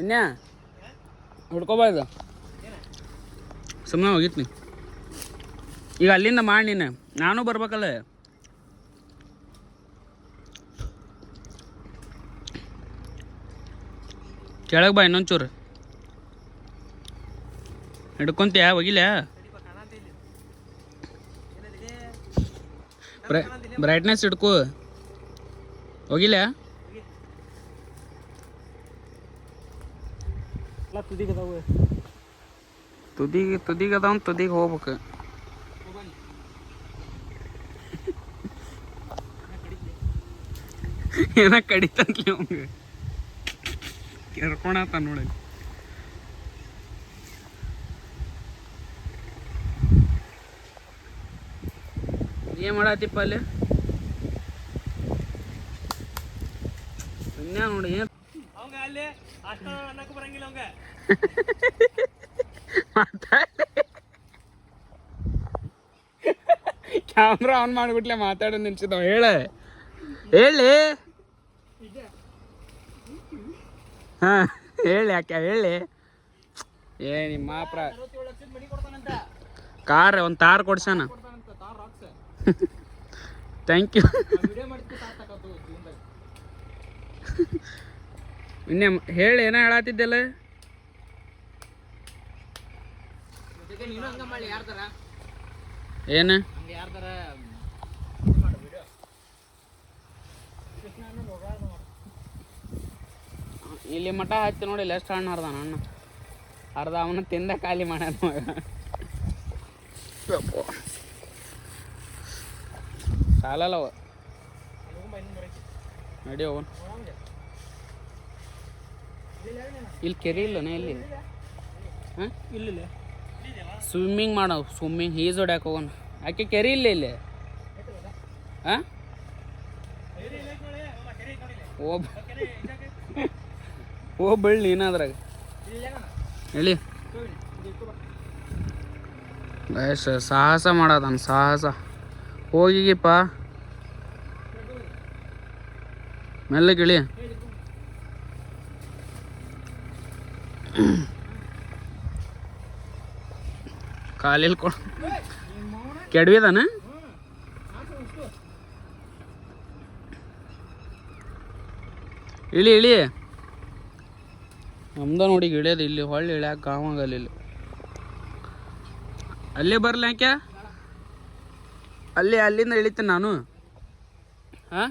ಇನ್ಯಾ ಹುಡ್ಕೋಬಾರ್ದು ಸುಮ್ಮನೆ ಹೋಗಿತ್ನಿ ಈಗ ಅಲ್ಲಿಂದ ಮಾಡಿ ನೀನು ನಾನು ಬರ್ಬೇಕಲ್ಲ ಕೆಳಗೆ ಬಾ ಇನ್ನೊಂಚೂರು ಹಿಡ್ಕೊಂತೀಯ ಹೋಗಿಲ್ಲ ಬ್ರೈಟ್ನೆಸ್ ಹಿಡ್ಕೊ ಹೋಗಿಲ್ಲ ತುದಿಗೆ ಅದಾವ ತುದಿಗೆ ಹೋಗ್ಬೇಕು ಏನ ಕಡಿತಂತ್ಲಿ ಅವಂಗ ಕೆರ್ಕೊಳತ್ತ ನೋಡಿ ಏನ್ ಮಾಡತ್ತಿಪ್ಪ ಅಲ್ಲಿ ಸುಮ್ಮನೆ ನೋಡಿ ಏನ್ ಅವಂಗ ಅಲ್ಲಿ ಅಷ್ಟ ಅನ್ನಕ್ಕೂ ಬರಂಗಿಲ್ಲ ಅವಂಗ ಕ್ಯಾಮ್ರಾ ಆನ್ ಮಾಡಿಬಿಟ್ಲೆ ಮಾತಾಡೋದು ನಿಲ್ಸಿದವ ಹೇಳಿ ಹಾಂ ಹೇಳಿ ಯಾಕೆ ಹೇಳಿ. ಏ ನಿಮ್ಮ ಮಾಪ್ರ ಕಾರ್ ಒಂದು ತಾರ್ ಕೊಡ್ಸಾನ. Thank you. ಇನ್ನೇ ಹೇಳಿ ಏನೋ ಹೇಳತ್ತಿದ್ದೆಲ್ಲ. ಏನು ಇಲ್ಲಿ ಮಠ ಹಚ್ಚಿ ನೋಡಿಲ್ಲ ಎಷ್ಟು ಹಣ್ಣು ಅರ್ಧ ಅಣ್ಣ. ಅರ್ಧ ಅವನ ತಿಂದ ಖಾಲಿ ಮಾಡ್ಯಾನ ಮಗ. ಸಾಲಲ್ಲವ ನಡಿ ಅವನ್. ಇಲ್ಲಿ ಕೆರೆ ಇಲ್ಲನ ಇಲ್ಲಿ? ಹಾಂ ಇಲ್ಲ ಸ್ವಿಮ್ಮಿಂಗ್ ಮಾಡೋ ಸ್ವಿಮ್ಮಿಂಗ್ ಈಜ್ ಹೊಡ್ಯಾಕ ಹೋಗೋಣ. ಆಕೆ ಕೆರೆ ಇಲ್ಲ ಇಲ್ಲಿ? ಹಾಂ ಓ ಬೆಳ್ಳಿ ಏನಾದ್ರಾಗ ಹೇಳಿ. ಸಾಹಸ ಮಾಡೋದನ್ ಸಾಹಸ. ಹೋಗಿಗಿಪ್ಪ ಮೆಲ್ಲ ಗಿಳಿ. ಕಾಲಿಲ್ ಕೆಡವಿದಾನ. ಇಳಿ ಇಳಿ ನಮ್ದ ನೋಡಿ ಇಳಿಯೋದು ಇಲ್ಲಿ. ಹೊಳ್ಳಿ ಇಳ್ಯಾಕ ಗಾವಾಗಲ್ಲ ಇಲ್ಲಿ. ಅಲ್ಲೇ ಬರ್ಲ ಯಾಕೆ? ಅಲ್ಲಿಂದ ಇಳಿತೀನಿ ನಾನು. ಹಾಂ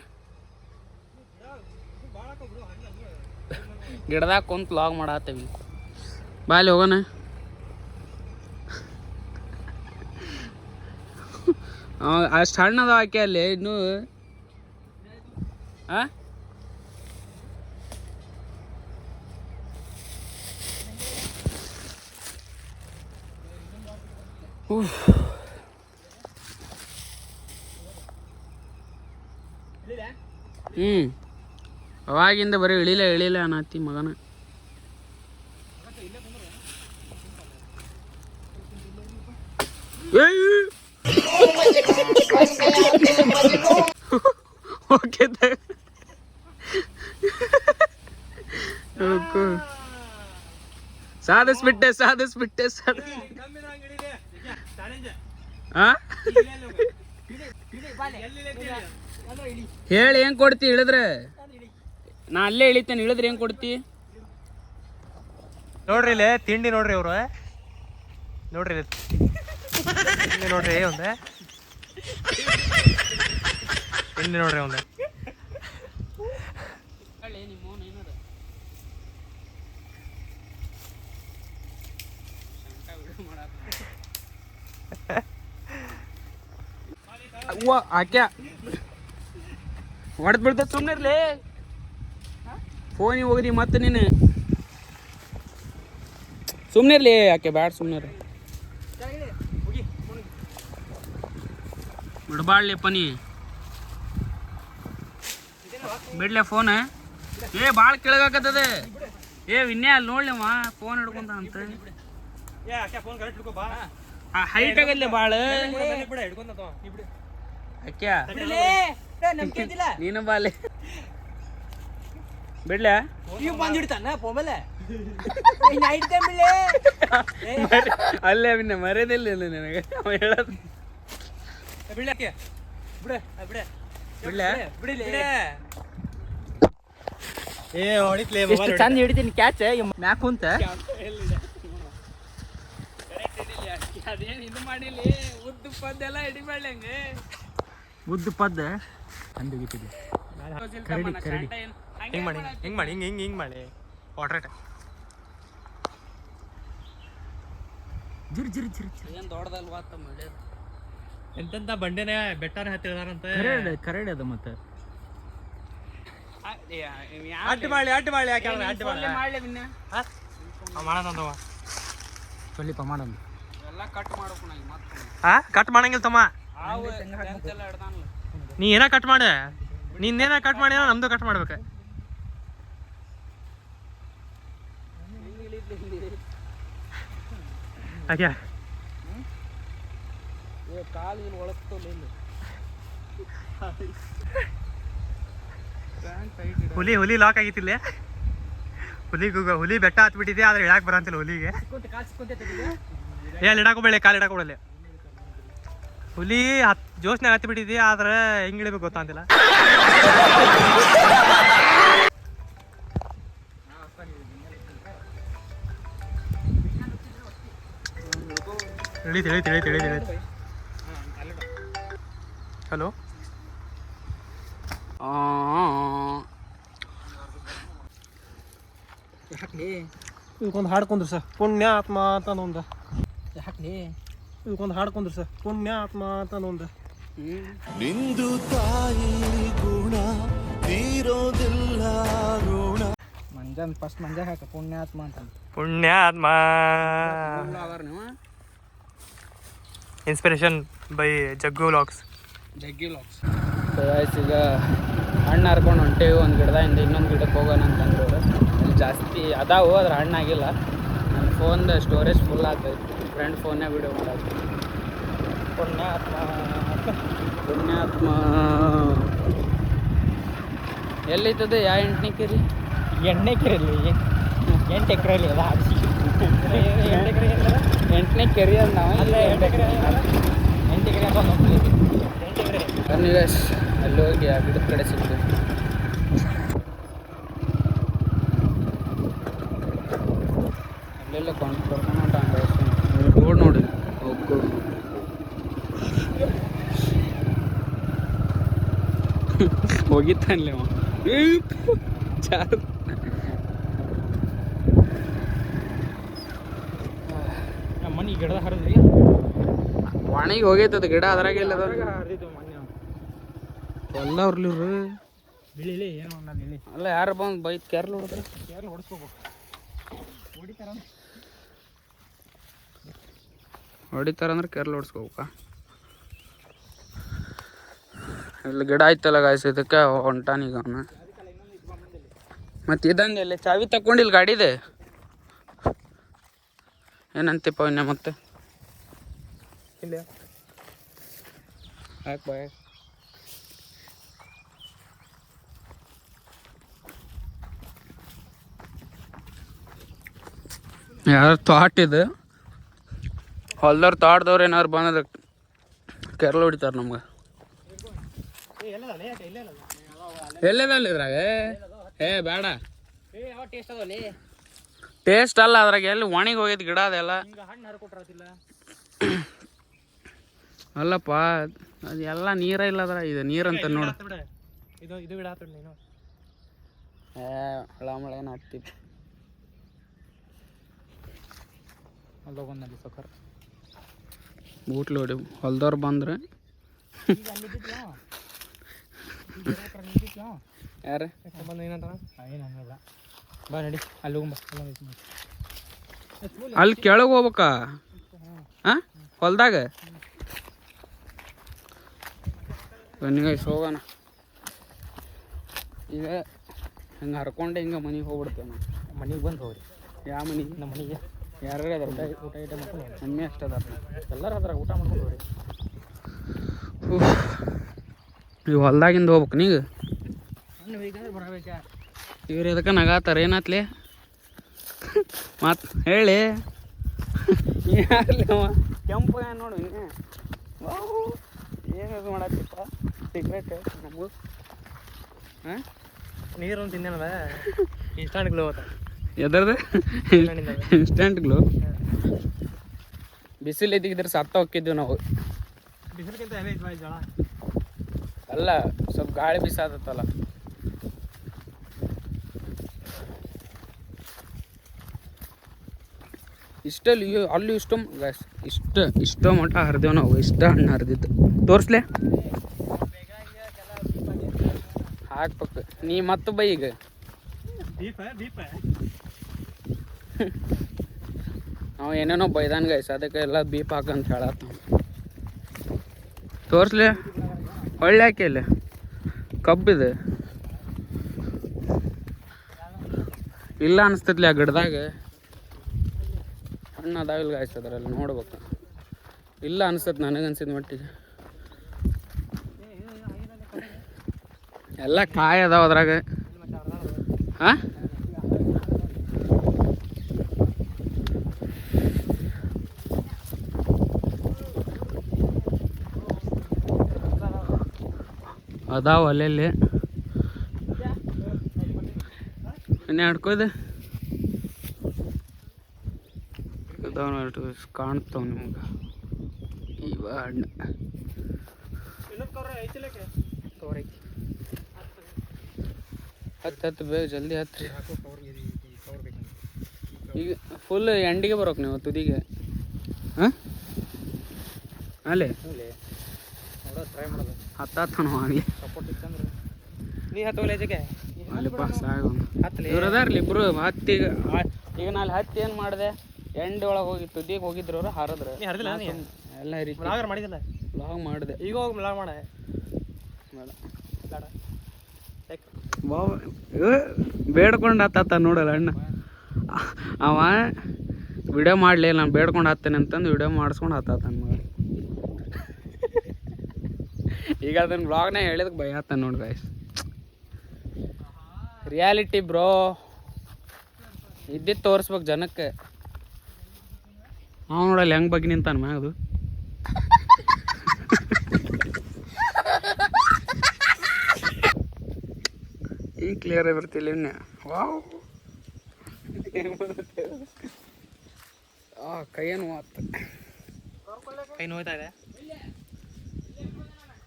ಗಿಡದಾಗ ಕುಂತು ಲಾಗ್ ಮಾಡತ್ತೇವಿ. ಬಾಲಿ ಹೋಗೋಣ. ಅಷ್ಟು ಹಣ್ಣದ ಆಕೆ ಅಲ್ಲಿ ಇನ್ನೂ. ಹಾಂ ಅವಾಗಿಂದ ಬರೀ ಇಳಿಲ್ಲ ಅನ್ನತ್ತಿ ಮಗನ. ಓಕೆ ಸಾಧಿಸ್ಬಿಟ್ಟೆ. ಹೇಳಿ ಹೆಂಗ್ ಕೊಡ್ತಿ ಇಳಿದ್ರೆ? ನಾ ಅಲ್ಲೇ ಇಳಿತೇನೆ. ಇಳಿದ್ರೆ ಹೆಂಗ್ ಕೊಡ್ತಿ? ನೋಡ್ರಿ ಇಲ್ಲಿ ತಿಂಡಿ ನೋಡ್ರಿ ಇವ್ರು. ನೋಡ್ರಿ ತಿಂಡಿ ನೋಡ್ರಿ ಒಂದೆ. ತಿಂಡಿ ನೋಡ್ರಿ ಒಂದೆ. ಆಕ್ಯಾ ಹೊಡೆದ್ ಬಿಡ್ತ. ಸುಮ್ಮನೆ ಇರ್ಲಿ. ಫೋನಿಗೆ ಹೋಗಿದಿ ಮತ್ತೆ ನೀನು. ಸುಮ್ಮನೆ ಇರ್ಲಿ ಯಾಕೆ ಬ್ಯಾಡ. ಸುಮ್ಮನೆ ಇರ್ಲಿ ಬಿಡ್ಬಾಡ್ಲಿ ಪನಿ. ಬಿಡ್ಲೆ ಫೋನ್. ಏ ಭಾಳ ಕೆಳಗಾಕತ್ತದೆ. ಏ ವಿನ್ಯ ಅಲ್ಲಿ ನೋಡ್ಲಿಮ್ಮ ಫೋನ್ ಹಿಡ್ಕೊಂತ ಅಂತ. ಹೈಟ್ ಆಗಲ್ಲ ಭಾಳ. ಅಕ್ಯಾ ನೀನು ಬಾಲೆ ಬಿಡ್ಲ. ಅಲ್ಲೇ ವಿನ್ಯ ಮರ್ಯಾದಿಲ್ಲ ನನಗೆ ಹೇಳೋದು. ಎಷ್ಟು ಚಂದ ಹಿಡಿತೀನಿ ಕ್ಯಾಚ್ ಮ್ಯಾಕ್ ಕುಂತ. ಅದೇನು ಇದು ಮಾಡಿಲ್ಲ. ಉದ್ದು ಪದ್ದೆಲ್ಲ ಹಿಡಿಬೇಡ ಹಂಗೆ. ಉದ್ದು ಪದ್ದ ಅಂದು ಹಿಡಿತಿದ್ದೆ. ಹಿಂಗ್ ಮಾಡಿ ಹಿಂಗ್ ಮಾಡಿ ವಾಟ್ರೇಟ್ ಜಿರ್ ಏನು ದೊಡ್ಡದಲ್ವಾ ತಮ್ಮ ಹಿಡಿಯೋದು. ಎಂತೆಂತ ಬಂಡೆನೇ ಬೆಟ್ಟನೇ ಹತ್ತಿದಾರಂತ. ಕರಡಿ ಅದು ಮತ್ತೆ ಅಡ್ಡ ಮಾಡಿ ಮಾಡ್ಲಿ ಬಿನ್ನ ಮಾಡಂದವ ಸ್ವಲ್ಪ ಮಾಡೋಣ. ಎಲ್ಲ ಕಟ್ ಮಾಡ್ಬೇಕು ನಂಗೆ ಮತ್ತೆ. ಕಟ್ ಮಾಡಂಗಿಲ್ಲ ತಮ್ಮ. ನೀ ಏನ ಕಟ್ ಮಾಡ. ನಿನ್ನೇನ ಕಟ್ ಮಾಡಿ ನಮ್ದು ಕಟ್ ಮಾಡ್ಬೇಕು. ಹಾಗೆ ಕಾಲಿಗೆ ಒಳಗ್ತಲ್ಲ ಇಲ್ಲಿ. ಹುಲಿ ಲಾಕ್ ಆಗಿತ್ತಿಲ್ಲ. ಹುಲಿ ಬೆಟ್ಟ ಹತ್ಬಿಟ್ಟಿದೆ, ಆದ್ರೆ ಇಳಾಕ್ ಬರಂತಿಲ್ಲ ಹುಲಿಗೆ. ಎಲ್ಲಿ ಇಡಾಕೋಬೇಳೆ, ಕಾಲು ಇಡಾಕೋಬೇಳೆ. ಹುಲಿ ಜೋಶ್ನಾಗ ಹತ್ತಿ ಬಿಟ್ಟಿದೆ, ಆದ್ರೆ ಹೆಂಗ್ ಇಳಿಬೇಕು ಗೊತ್ತಾಂತಿಲ್ಲ. ತಿಳಿ. ಹಲೋ, ಇದಕ್ಕೊಂದು ಹಾಡ್ಕೊಂಡ್ರು ಸರ್, ಪುಣ್ಯಾತ್ಮ ಅಂತ ಒಂದು. ಇದಕ್ಕೊಂದು ಹಾಡ್ಕೊಂಡ್ರು ಸರ್, ಪುಣ್ಯಾತ್ಮ ಅಂತ ಒಂದು. ನಿಂದು ತಾಯಿ ಗುಣ ತೀರೋದಿಲ್ಲ ಋಣ. ಮಂಜನ್ ಫಸ್ಟ್ ಮಂಜ ಹಾಕ ಪುಣ್ಯಾತ್ಮ ಅಂತ. ಪುಣ್ಯಾತ್ಮ ಇನ್ಸ್ಪಿರೇಷನ್ ಬೈ ಜಗ್ಗು ವ್ಲಾಗ್ಸ್. ಈಗ ಹಣ್ಣು ಹರ್ಕೊಂಡು ಹೊಂಟೇವಿ. ಒಂದು ಗಿಡದಿಂದ ಇನ್ನೊಂದು ಗಿಡಕ್ಕೆ ಹೋಗೋಣ ಅಂತಂದ್ರು. ಅಲ್ಲಿ ಜಾಸ್ತಿ ಅದಾವು, ಅದ್ರ ಹಣ್ಣಾಗಿಲ್ಲ. ನನ್ನ ಫೋನ್ದು ಸ್ಟೋರೇಜ್ ಫುಲ್ ಆಗ್ತೈತಿ. ಫ್ರೆಂಡ್ ಫೋನ್ನೇ ವಿಡಿಯೋ ಮಾಡೋದು. ಪುಣ್ಯಾತ್ಮ ಎಲ್ಲಿರ್ತದೆ? ಯಾವ ಎಂಟನೇಕೆರಿ? ಎಣ್ಣೆಕೆರೆಯಲ್ಲಿ 8 ಎಕರೆಯಲ್ಲಿ ಅದ ಹಾಕ್ಸಿ. 8ನೇ ಕೆರಿ ಅದ ನಾವು. 8 ಎಕರೆ ಕನ್ನಿವೇಶ್ ಅಲ್ಲಿ ಹೋಗಿ ಆ ಗಿಡದ ಕಡೆ ಸಿಗ್ತದೆ. ಅಲ್ಲೆಲ್ಲ ಕರ್ಕೊಂಡು ರೋಡ್ ನೋಡಿ ಹೋಗು. ಹೋಗಿತ್ತಾನಲ್ಲ ಚಾರ್ ನಮ್ಮ ಮನೆ ಗಿಡದ ಹರಿದ್ರಿ, ಒಣಗಿ ಹೋಗೈತದ ಗಿಡ. ಅದ್ರಾಗೆಲ್ಲ ಹರಿದು ಮೊನ್ನೆ ಎಲ್ಲ ಅವ್ರಲಿವ್ರು ಬಿಳಿಲಿ ಏನೋ ಅನ್ನೋದು ಇಳಿ. ಅಲ್ಲ ಯಾರು ಬಂದು ಬೈತ್ ಕೇರ್ಲ್ ಹೊಡೆದ್ರೆ ಯಾರು ಹೊಡಿಸ್ಕೋಬೇಕು, ಹೊಡಿತಾರಂದ್ರೆ ಕೇರ್ಲ್ ಹೊಡ್ಸ್ಕೋಬೇಕಾ? ಇಲ್ಲಿ ಗಿಡ ಆಯ್ತಲ್ಲ ಗಾಯ್ಸ್, ಇದಕ್ಕೆ ಹೊಂಟಾನೀಗ ಅವನು. ಮತ್ತು ಇದಂಗೆ ಇಲ್ಲಿ ಚಾವಿ ತಗೊಂಡಿಲ್ಲ ಗಾಡಿದೆ. ಏನಂತೀಪ ಇನ್ನೇ ಮತ್ತೆ ಇಲ್ಲ ಯಾಕೆ ಬಾಯ್ ಯಾರು ಥಾಟ್ ಇದು ಹೊಲ್ದವ್ರು ತೋಟದವ್ರು ಏನಾದ್ರು ಬಂದ್ರೆ ಕೆರಳು ಹೊಡಿತಾರೆ ನಮ್ಗೆ. ಎಲ್ಲದಲ್ಲಿ ಇದ್ರಾಗ ಬೇಡ ಟೇಸ್ಟ್ ಅಲ್ಲ ಅದ್ರಾಗ. ಎಲ್ಲಿ ಒಣಗಿ ಹೋಗಿದ್ ಗಿಡ ಅದೆಲ್ಲ. ಹಣ್ಣು ಹರ್ಕೊಟ್ರತಿಲ್ಲ ಅಲ್ಲಪ್ಪ, ಅದೆಲ್ಲ ನೀರ ಇಲ್ಲ ಅದ್ರ. ಇದು ನೀರಂತ ನೋಡು. ಇದು ಗಿಡ ಆತ ನೀನು ಹಳಮಳ ಏನು ಹಾಕ್ತಿದ್ದೆ ಅಲ್ಲೋಗೊಂದಲ್ಲಿ ಸೊಕ್ಕರ್ ಬೂಟ್ಲು ಹೊಡಿ. ಹೊಲ್ದವ್ರು ಬಂದ್ರೆ ಯಾರು ಬಂದು ಏನಂತ ಏನಂಗಿಲ್ಲ. ಬಾ ನಡಿ ಅಲ್ಲಿ ಹೋಗ್ಬ. ಅಲ್ಲಿ ಕೆಳಗೆ ಹೋಗ್ಬೇಕಾ? ಹಾಂ ಹೊಲ್ದಾಗ ಬನ್ನಿ ಹೋಗೋಣ. ಈಗ ಹಿಂಗೆ ಹರ್ಕೊಂಡೆ ಹಿಂಗೆ ಮನೆಗೆ ಹೋಗ್ಬಿಡ್ತೇವೆ ನಾವು. ಮನೆಗೆ ಬಂದು ಹೋಗ್ರಿ. ಯಾವ ಮನೆಗೆ? ನಮ್ಮ ಮನೆಗೆ ಯಾರು ಅದಾರ? ಊಟ ಮಾಡ್ಕೊಂಡು ನಮ್ಮೇ ಅಷ್ಟು ಅದಾರ. ಎಲ್ಲರೂ ಅದ್ರ ಊಟ ಮಾಡ್ಕೊಂಡು ಹೋಗ್ರಿ. ಈಗ ಹೊಲ್ದಾಗಿಂದ ಹೋಗ್ಬೇಕು ನೀಗ. ಹಣ್ಣು ಬೇಕಂದ್ರೆ ಬರಬೇಕಾ? ಇವ್ರು ಎದಕ್ಕೆ ನಗಾತಾರ? ಏನಾತ್ಲಿ ಮತ್ತು ಹೇಳಿ. ಯಾರ್ಲಿ ಅವ ಕೆಂಪು ಏನು ನೋಡು ಇನ್ನೇ ಏನು ಮಾಡತ್ತಿಪ್ಪ ಸಿಗ್ರೆಟ್ ನಮಗೂ. ಹಾಂ ನೀರು ತಿಂದೇನದ ಇನ್ಸ್ಟಾಂಟ್ ಗ್ಲೋ ಹೋತ. ಎದರ್ದು? Instant glow. ಬಿಸಿಲು ಇದ್ದಿದ್ರೆ ಸತ್ತ ಹೋಗಿದ್ವಿ ನಾವು. ಬಿಸಿಲಿಗಿಂತ ಹೆವೆ ಐತೆ ಜಳ. ಅಲ್ಲ ಸ್ವಲ್ಪ ಗಾಳಿ ಬಿಸಾದತ್ತಲ್ಲ. ಇಷ್ಟಲ್ಲಿ ಅಲ್ಲಿ ಇಷ್ಟ ಮಟ್ಟ ಹರಿದೇವು ನಾವು. ಇಷ್ಟ ಹಣ್ಣು ಹರಿದಿದ್ದು ತೋರಿಸ್ಲೆ ಹಾಕ್ಬೇಕು ನೀ ಮತ್ತು ಬೈ. ಈಗ ನಾವು ಏನೇನೋ ಬೈದಾನ ಗೈಸ್, ಅದಕ್ಕೆ ಎಲ್ಲ ಬೀಪ್ ಹಾಕಂತ ಹೇಳತ್ತ. ತೋರಿಸ್ಲೆ ಒಳ್ಳೆ ಹಾಕಿ ಇಲ್ಲಿ ಕಬ್ಬಿದೆ ಇಲ್ಲ ಅನಿಸ್ತೈತ್ಲಿ ಆ ಗಿಡದಾಗ. ಹಣ್ಣು ಅದಾವಿಲ್ಲ ಗಾಯ್ಸ್ ಅದರಲ್ಲಿ ನೋಡ್ಬೇಕು. ಇಲ್ಲ ಅನಿಸ್ತೈತೆ ನನಗನ್ಸಿದ ಮಟ್ಟಿಗೆ. ಎಲ್ಲ ಕಾಯಿ ಅದಾವ ಅದ್ರಾಗ. ಹಾಂ ಅದಾವ ಅಲ್ಲೆಲ್ಲಿ ಇನ್ನೇ ಹಿಡ್ಕೋದೆ ಅದಾವ ಕಾಣ್ತಾವ ನಿಮ್ಗೆ ಇವ ಹಣ್ಣು ಹತ್ತು ಬೇಗ ಜಲ್ದಿ ಹತ್ರಿ ಈಗ ಫುಲ್ ಎಂಡಿಗೆ ಬರೋಕೆ ನೀವು ತುದಿಗೆ ಹಾಂ ಅಲ್ಲೇ ಟ್ರೈ ಮಾಡೋದು ಹತ್ತಾನು ಆಗಲಿ ಸಪೋರ್ಟ್ ಇತ್ತಂದ್ರೆ ನೀ ಹತ್ತೋಲೆ ಜಗೆ ಅಲ್ಲಿಪ್ಪ ಸಾಗು ಹತ್ತಲಿ ಇವ್ರು ಅದಾರ್ಲಿ ಇಬ್ರು ಹತ್ತಿ ಈಗ ನಾನು ಹತ್ತಿ ಏನು ಮಾಡಿದೆ ಎಂಡಿ ಒಳಗೆ ಹೋಗಿ ತುದಿಗೆ ಹೋಗಿದ್ರು ಅವ್ರು ಹರಿದ್ರು ನೀ ಹರಿದಿಲ್ಲ ನೀ ಎಲ್ಲ ಹರಿತಿ ಬ್ಲಾಗರ್ ಮಾಡಿದಿಲ್ಲ ಬ್ಲಾಗ್ ಮಾಡಿದೆ ಈಗ ಹೋಗಿ ಬ್ಲಾಗ್ ಮಾಡ ಬೇಡ ಬೇಡ ಬೇಡ್ಕೊಂಡು ಹತ್ತ ನೋಡಲ್ಲ ಅಣ್ಣ ಅವ ವಿಡಿಯೋ ಮಾಡಲಿ ನಾನು ಬೇಡ್ಕೊಂಡು ಹತ್ತೇನೆ ಅಂತಂದು ವಿಡಿಯೋ ಮಾಡಿಸ್ಕೊಂಡು ಹತ್ತಾನ ಮಗ ಈಗ ಅದನ್ನ ಬ್ಲಾಗ್ನಾಗ ಹೇಳಿದಕ್ಕೆ ಭಯ ಹತ್ತಾನ ನೋಡಿ ಗಾಯ್ಸ್ ರಿಯಾಲಿಟಿ ಬ್ರೋ ಇದ್ದಿದ್ದು ತೋರಿಸ್ಬೇಕು ಜನಕ್ಕೆ ನಾವು ನೋಡಲ್ಲ ಹೆಂಗೆ ಬಗ್ಗೆ ನಿಂತಾನ ಮ್ಯಾಗ ಅದು ಈಗ ಕ್ಲಿಯರೇ ಬರ್ತಿಲ್ಲ ಇನ್ನೇ ವಾವ್ ಕೈಯೇನು ಆತ ಕೈ ನೋಯ್ತಾ ಇದೆ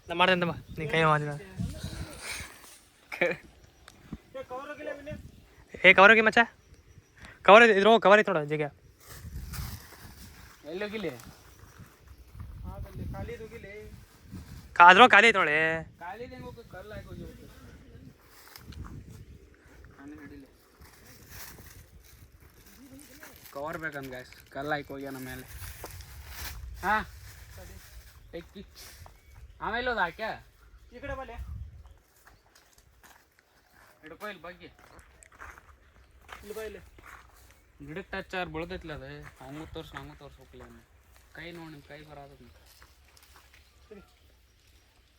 ನಾ ಮಾಡ್ದೆ ಬಾ ನೀ ಕೈ ಮಾಡಿದ ಏ ಕವರ್ ಹೋಗಿ ಮಚ್ಚ ಕವರ್ ಇದ್ರು ಕವರ್ ಐತೆ ನೋಡ ಜಗ ಎಲ್ಲಿ ಹೋಗಿಲಿ ಅದ್ರೋ ಖಾಲಿ ಐತೆ ನೋಡಿ ಕವರ್ ಬೇಕಂದ್ ಗಾಯ್ಸ್ ಕಲ್ಲು ಹಾಕಿ ಹೋಗ್ಯಾನ ಮೇಲೆ ಹಾಂ ಟೆಕ್ಕಿ ಆಮೇಲೆ ಹೋದ ಹಾಕ್ಯ ಈ ಕಡೆ ಬಲ್ಲಿ ಹಿಡ್ಕೊ ಇಲ್ಲಿ ಬಗ್ಗೆ ಇಲ್ಲಿ ಬಾ ಇಲ್ಲಿ ಗಿಡಕ್ಕೆ ಟಚ್ ಆರ್ ಬೆಳ್ದೈತ್ಲ ಅದು ಹಂಗೂ ತೋರ್ಸಿ ಹೋಗ್ಲಿ ಅವನು ಕೈ ನೋಡಿ ನಿಮ್ಮ ಕೈ ಬರೋದ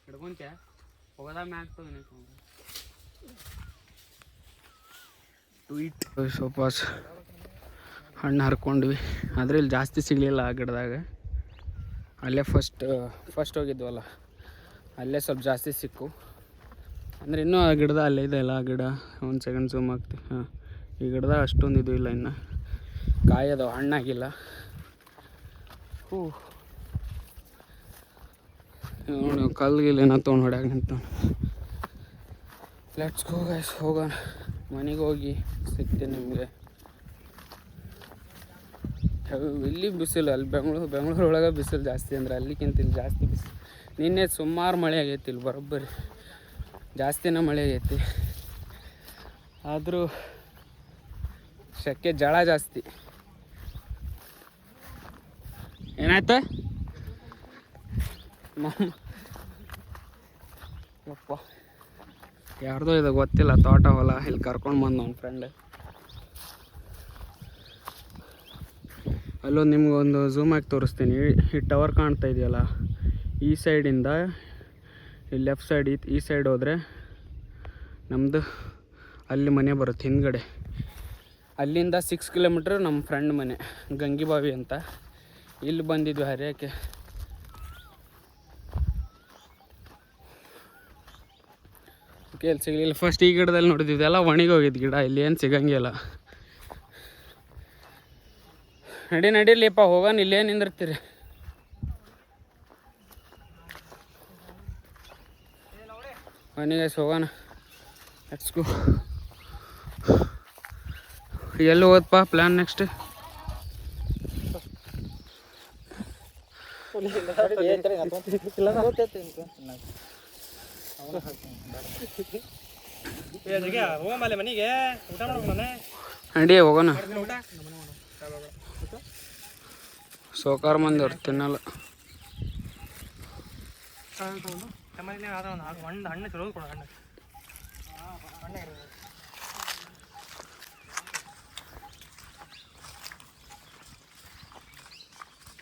ಹಿಡ್ಕೊಂತ್ಯ ಹೋಗೋದ ಮ್ಯಾಗ ಟ್ವೀಟ್ ಸ್ವಲ್ಪ ಹಣ್ಣು ಹರ್ಕೊಂಡ್ವಿ ಆದರೆ ಇಲ್ಲಿ ಜಾಸ್ತಿ ಸಿಗಲಿಲ್ಲ ಆ ಗಿಡದಾಗ ಅಲ್ಲೇ ಫಸ್ಟ್ ಹೋಗಿದ್ವಲ್ಲ ಅಲ್ಲೇ ಸ್ವಲ್ಪ ಜಾಸ್ತಿ ಸಿಕ್ಕು ಅಂದರೆ ಇನ್ನೂ ಆ ಗಿಡದ ಅಲ್ಲೇ ಇದೆ ಅಲ್ಲ ಆ ಗಿಡ ಒಂದು ಸೆಕೆಂಡ್ ಝೂಮ್ ಆಗ್ತಿ ಹಾಂ ಈ ಗಿಡದಾಗ ಅಷ್ಟೊಂದು ಇದು ಇಲ್ಲ ಇನ್ನು ಕಾಯದವು ಹಣ್ಣಾಗಿಲ್ಲ ಹ್ಞೂ ನೋಡಿ ಕಲ್ಗಿಲ್ಲ ಏನೋ ತೊಗೊಂಡು ಹೊಡ್ಯಾಗ ನಿಂತ ಲೆಟ್ಸ್ ಗೋ ಗೈಸ್ ಹೋಗೋಣ ಮನೆಗೆ ಹೋಗಿ ಸಿಗ್ತೀನಿ ನಿಮಗೆ ಇಲ್ಲಿ ಬಿಸಿಲು ಅಲ್ಲಿ ಬೆಂಗಳೂರೊಳಗೆ ಬಿಸಿಲು ಜಾಸ್ತಿ ಅಂದ್ರೆ ಅಲ್ಲಿಗಿಂತ ಇಲ್ಲಿ ಜಾಸ್ತಿ ಬಿಸಿಲು ನಿನ್ನೆ ಸುಮಾರು ಮಳೆ ಆಗೈತಿ ಇಲ್ಲಿ ಬರೋಬ್ಬರಿ ಜಾಸ್ತಿನೇ ಮಳೆ ಆಗೈತಿ ಆದರೂ ಶೆಕೆ ಜಳ ಜಾಸ್ತಿ ಏನಾಯ್ತು ಯಪ್ಪ ಯಾರ್ದೋ ಇದು ಗೊತ್ತಿಲ್ಲ ತೋಟ ಹೊಲ ಇಲ್ಲಿ ಕರ್ಕೊಂಡು ಬಂದ ಅವ್ನ ಫ್ರೆಂಡ್ ಅಲ್ಲೊಂದು ನಿಮ್ಗೊಂದು ಝೂಮ್ ಆಗಿ ತೋರಿಸ್ತೀನಿ ಈ ಟವರ್ ಕಾಣ್ತಾ ಇದೆಯಲ್ಲ ಈ ಸೈಡಿಂದ ಈ ಲೆಫ್ಟ್ ಸೈಡ್ ಈ ಸೈಡ್ ಹೋದರೆ ನಮ್ಮದು ಅಲ್ಲಿ ಮನೆ ಬರುತ್ತೆ ಹಿಂದ್ಗಡೆ ಅಲ್ಲಿಂದ 6 ಕಿಲೋಮೀಟ್ರ್ ನಮ್ಮ ಫ್ರೆಂಡ್ ಮನೆ ಗಂಗಿಬಾವಿ ಅಂತ ಇಲ್ಲಿ ಬಂದಿದ್ವಿ ಹರಿಯೋಕ್ಕೆ ಓಕೆ ಇಲ್ಲಿ ಸಿಗಲಿಲ್ಲ ಫಸ್ಟ್ ಈ ಗಿಡದಲ್ಲಿ ನೋಡಿದ್ವಿ ಎಲ್ಲ ಒಣಗೋಗಿದ್ದು ಗಿಡ ಇಲ್ಲಿ ಏನು ಸಿಗಂಗಿಲ್ಲ ನಡೀಲಿಪ್ಪ ಹೋಗೋಣ ಇಲ್ಲೇ ನಿಂದಿರ್ತೀರಿ ಮನೆಗೆ ಹೋಗೋಣ ಲೆಟ್ಸ್ ಗೋ ಎಲ್ಲಿ ಹೋದಪ್ಪ ಪ್ಲ್ಯಾನ್ ನೆಕ್ಸ್ಟ್ ಹೋಗಂಬಲ್ಲ ಮನೆಗೆ ಊಟ ಮಾಡ್ಬೇಕು ನಡಿ ಹೋಗೋಣ ಊಟ ಸೋಕಾರ ಮಂದಿವ್ರು ತಿನ್ನಲ್ಲ ಹಣ್ಣು ಚಲೋ ಕೊಡ ಹಣ್ಣು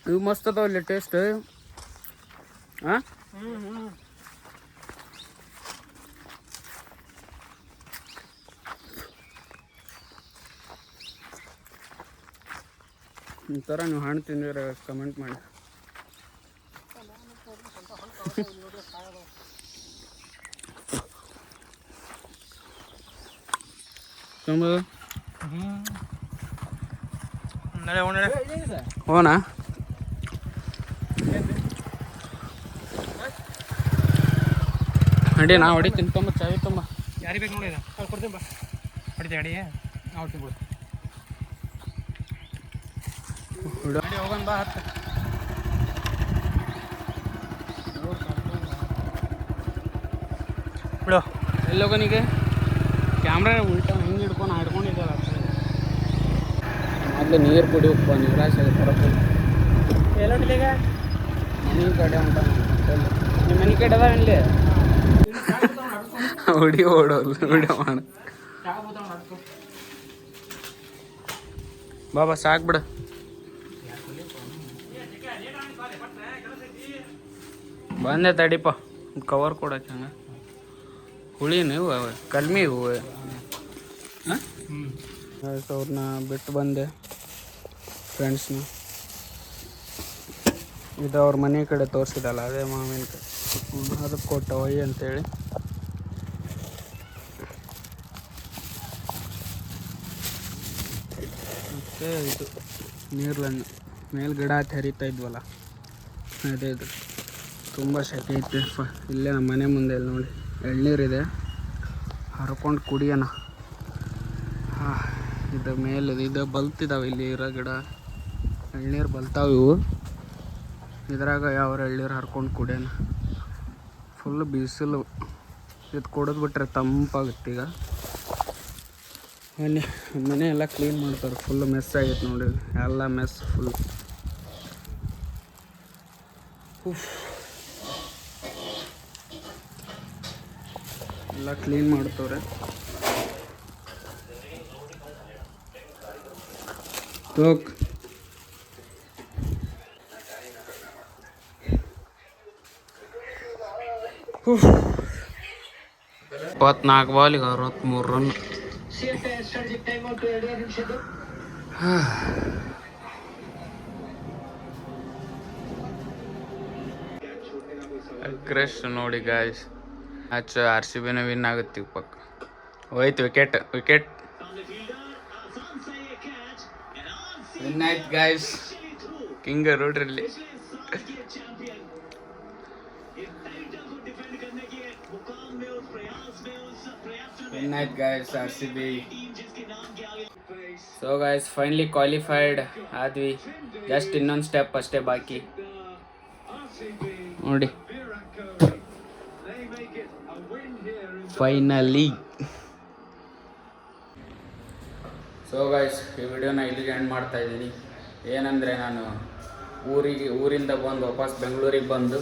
ಇವು ಮಸ್ತ್ ಅದಾವಲ್ಲಿ ಟೇಸ್ಟ್ ಹಾಂ ಈ ಥರ ನೀವು ಹಣ್ಣು ತಿಂದಿರ ಕಮೆಂಟ್ ಮಾಡಿ ನಡೆ ಹೋಣೆ ಹೋನಾ ನಡಿ ನಾ ಹೊಡಿತೀನಿ ತುಂಬ ಚಾವಿ ತುಂಬ ಯಾರಿಗೆ ಬೇಕು ನೋಡಿ ಅಲ್ಲಿ ಕೊಡ್ತೀನಿ ಬಾ ಹೊಡಿತೆ ಅಡಿ ನಾವು ತಿನ್ಬಿಡು ನಡಿ ಹೋಗೋಣ ಬಾ ಹತ್ತು ಬಿಡು ಎಲ್ಲೋಗನಿಗೆ ಕ್ಯಾಮ್ರಾ ಉಲ್ಟಾ ಹೆಂಗೆ ಹಿಡ್ಕೊಂಡು ಹಿಡ್ಕೊಂಡಿದ್ದಲ್ಲ ಮೊದಲು ನೀರು ಕುಡಿಯಪ್ಪ ನೀರಾಶ ಬರಬೇಕು ಎಲ್ಲ ಹೊಡಿತೀಗ ಮನೆ ಕಡೆ ಉಂಟ ನಿಮ್ಮ ಮನೆ ಕಡೆ ಅದ ಇಲ್ಲಿ ಹೊಡಿ ಓಡೋಲ್ಲ ವಿಡಿಯೋ ಮಾಡ ಬಾಬಾ ಸಾಕು ಬಿಡು ಬಂದೆ ತಡಿಪ ಕವರ್ ಕೊಡಕ್ಕೆ ಹಂಗೆ ಹುಳಿನ ಇವು ಕಲ್ಮಿ ಇವು ಹಾಂ ಅವ್ರನ್ನ ಬಿಟ್ಟು ಬಂದೆ ಫ್ರೆಂಡ್ಸ್ನ ಇದು ಅವ್ರ ಮನೆ ಕಡೆ ತೋರಿಸಿದಲ್ಲ ಅದೇ ಮಾವಿನಕಾಯಿ ಅದಕ್ಕೆ ಕೊಟ್ಟ ಒಯ್ಯಿ ಅಂತೇಳಿ ಮತ್ತು ಇದು ನೀರ್ಲಣ್ಣು ಮೇಲ್ಗಡೆ ಹರಿತಾ ಇದ್ವಲ್ಲ ಅದೇ ಇದು ತುಂಬ ಸೆಕೆ ಐತೆ ಇಲ್ಲೇ ನಮ್ಮ ಮನೆ ಮುಂದೆ ಇಲ್ಲಿ ನೋಡಿ ಎಳ್ನೀರಿದೆ ಹರ್ಕೊಂಡು ಕುಡಿಯೋಣ ಹಾಂ ಇದು ಮೇಲೆ ಇದು ಬಲ್ತಿದ್ದಾವೆ ಇಲ್ಲಿ ಇರೋ ಗಿಡ ಎಳ್ನೀರು ಬಲ್ತಾವೆ ಇವು ಇದ್ರಾಗ ಯಾವ ಎಳ್ನೀರು ಹರ್ಕೊಂಡು ಕುಡಿಯೋಣ ಫುಲ್ ಬಿಸಿಲು ಇದು ಕುಡಿದು ಬಿಟ್ರೆ ತಂಪಾಗುತ್ತೆ ಈಗ ಮನೆ ಎಲ್ಲ ಕ್ಲೀನ್ ಮಾಡ್ತಾರೆ ಫುಲ್ ಮೆಸ್ ಆಗೈತೆ ನೋಡಿ ಎಲ್ಲ ಮೆಸ್ ಫುಲ್ ಎಲ್ಲ ಕ್ಲೀನ್ ಮಾಡ್ತವ್ರೆ ತೋಕ್ 24 ಬಾಲಿಗೆ 63 ರನ್. ಕ್ರಶ್ ನೋಡಿ ಗಾಯ್ಸ್, ಮ್ಯಾಚ್ RCBನೇ ವಿನ್ ಆಗುತ್ತೆ ಪಕ್ಕ. ಹೋಯ್ತು ವಿಕೆಟ್ ವಿನ್ ಆಯ್ತು ಗಾಯ್ಸ್. ಕಿಂಗ್ ರೋಡ್ರಲ್ಲಿ ವಿನ್ ಆಯ್ತು guys RCB. So guys finally qualified ಆದ್ವಿ. ಜಸ್ಟ್ ಇನ್ನೊಂದು ಸ್ಟೆಪ್ ಅಷ್ಟೇ ಬಾಕಿ ನೋಡಿ. ಫೈನಲಿ. ಸೊ ಗೈಸ್ ಈ ವಿಡಿಯೋನ ಇಲ್ಲಿಗೆ ಎಂಡ್ ಮಾಡ್ತಾ ಇದ್ದೀನಿ. ಏನಂದರೆ ನಾನು ಊರಿಂದ ಬಂದು ವಾಪಸ್ ಬೆಂಗಳೂರಿಗೆ ಬಂದು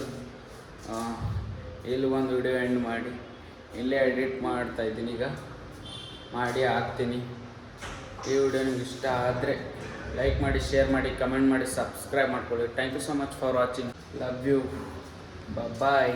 ಇಲ್ಲಿ ಒಂದು ವಿಡಿಯೋ ಎಂಡ್ ಮಾಡಿ ಇಲ್ಲೇ ಎಡಿಟ್ ಮಾಡ್ತಾಯಿದ್ದೀನಿ. ಈಗ ಮಾಡಿ ಹಾಕ್ತೀನಿ. ಈ ವಿಡಿಯೋ ನಿಮ್ಗೆ ಇಷ್ಟ ಆದರೆ ಲೈಕ್ ಮಾಡಿ, ಶೇರ್ ಮಾಡಿ, ಕಮೆಂಟ್ ಮಾಡಿ, ಸಬ್ಸ್ಕ್ರೈಬ್ ಮಾಡ್ಕೊಳ್ಳಿ. Thank you so much for watching. Love you. Bye.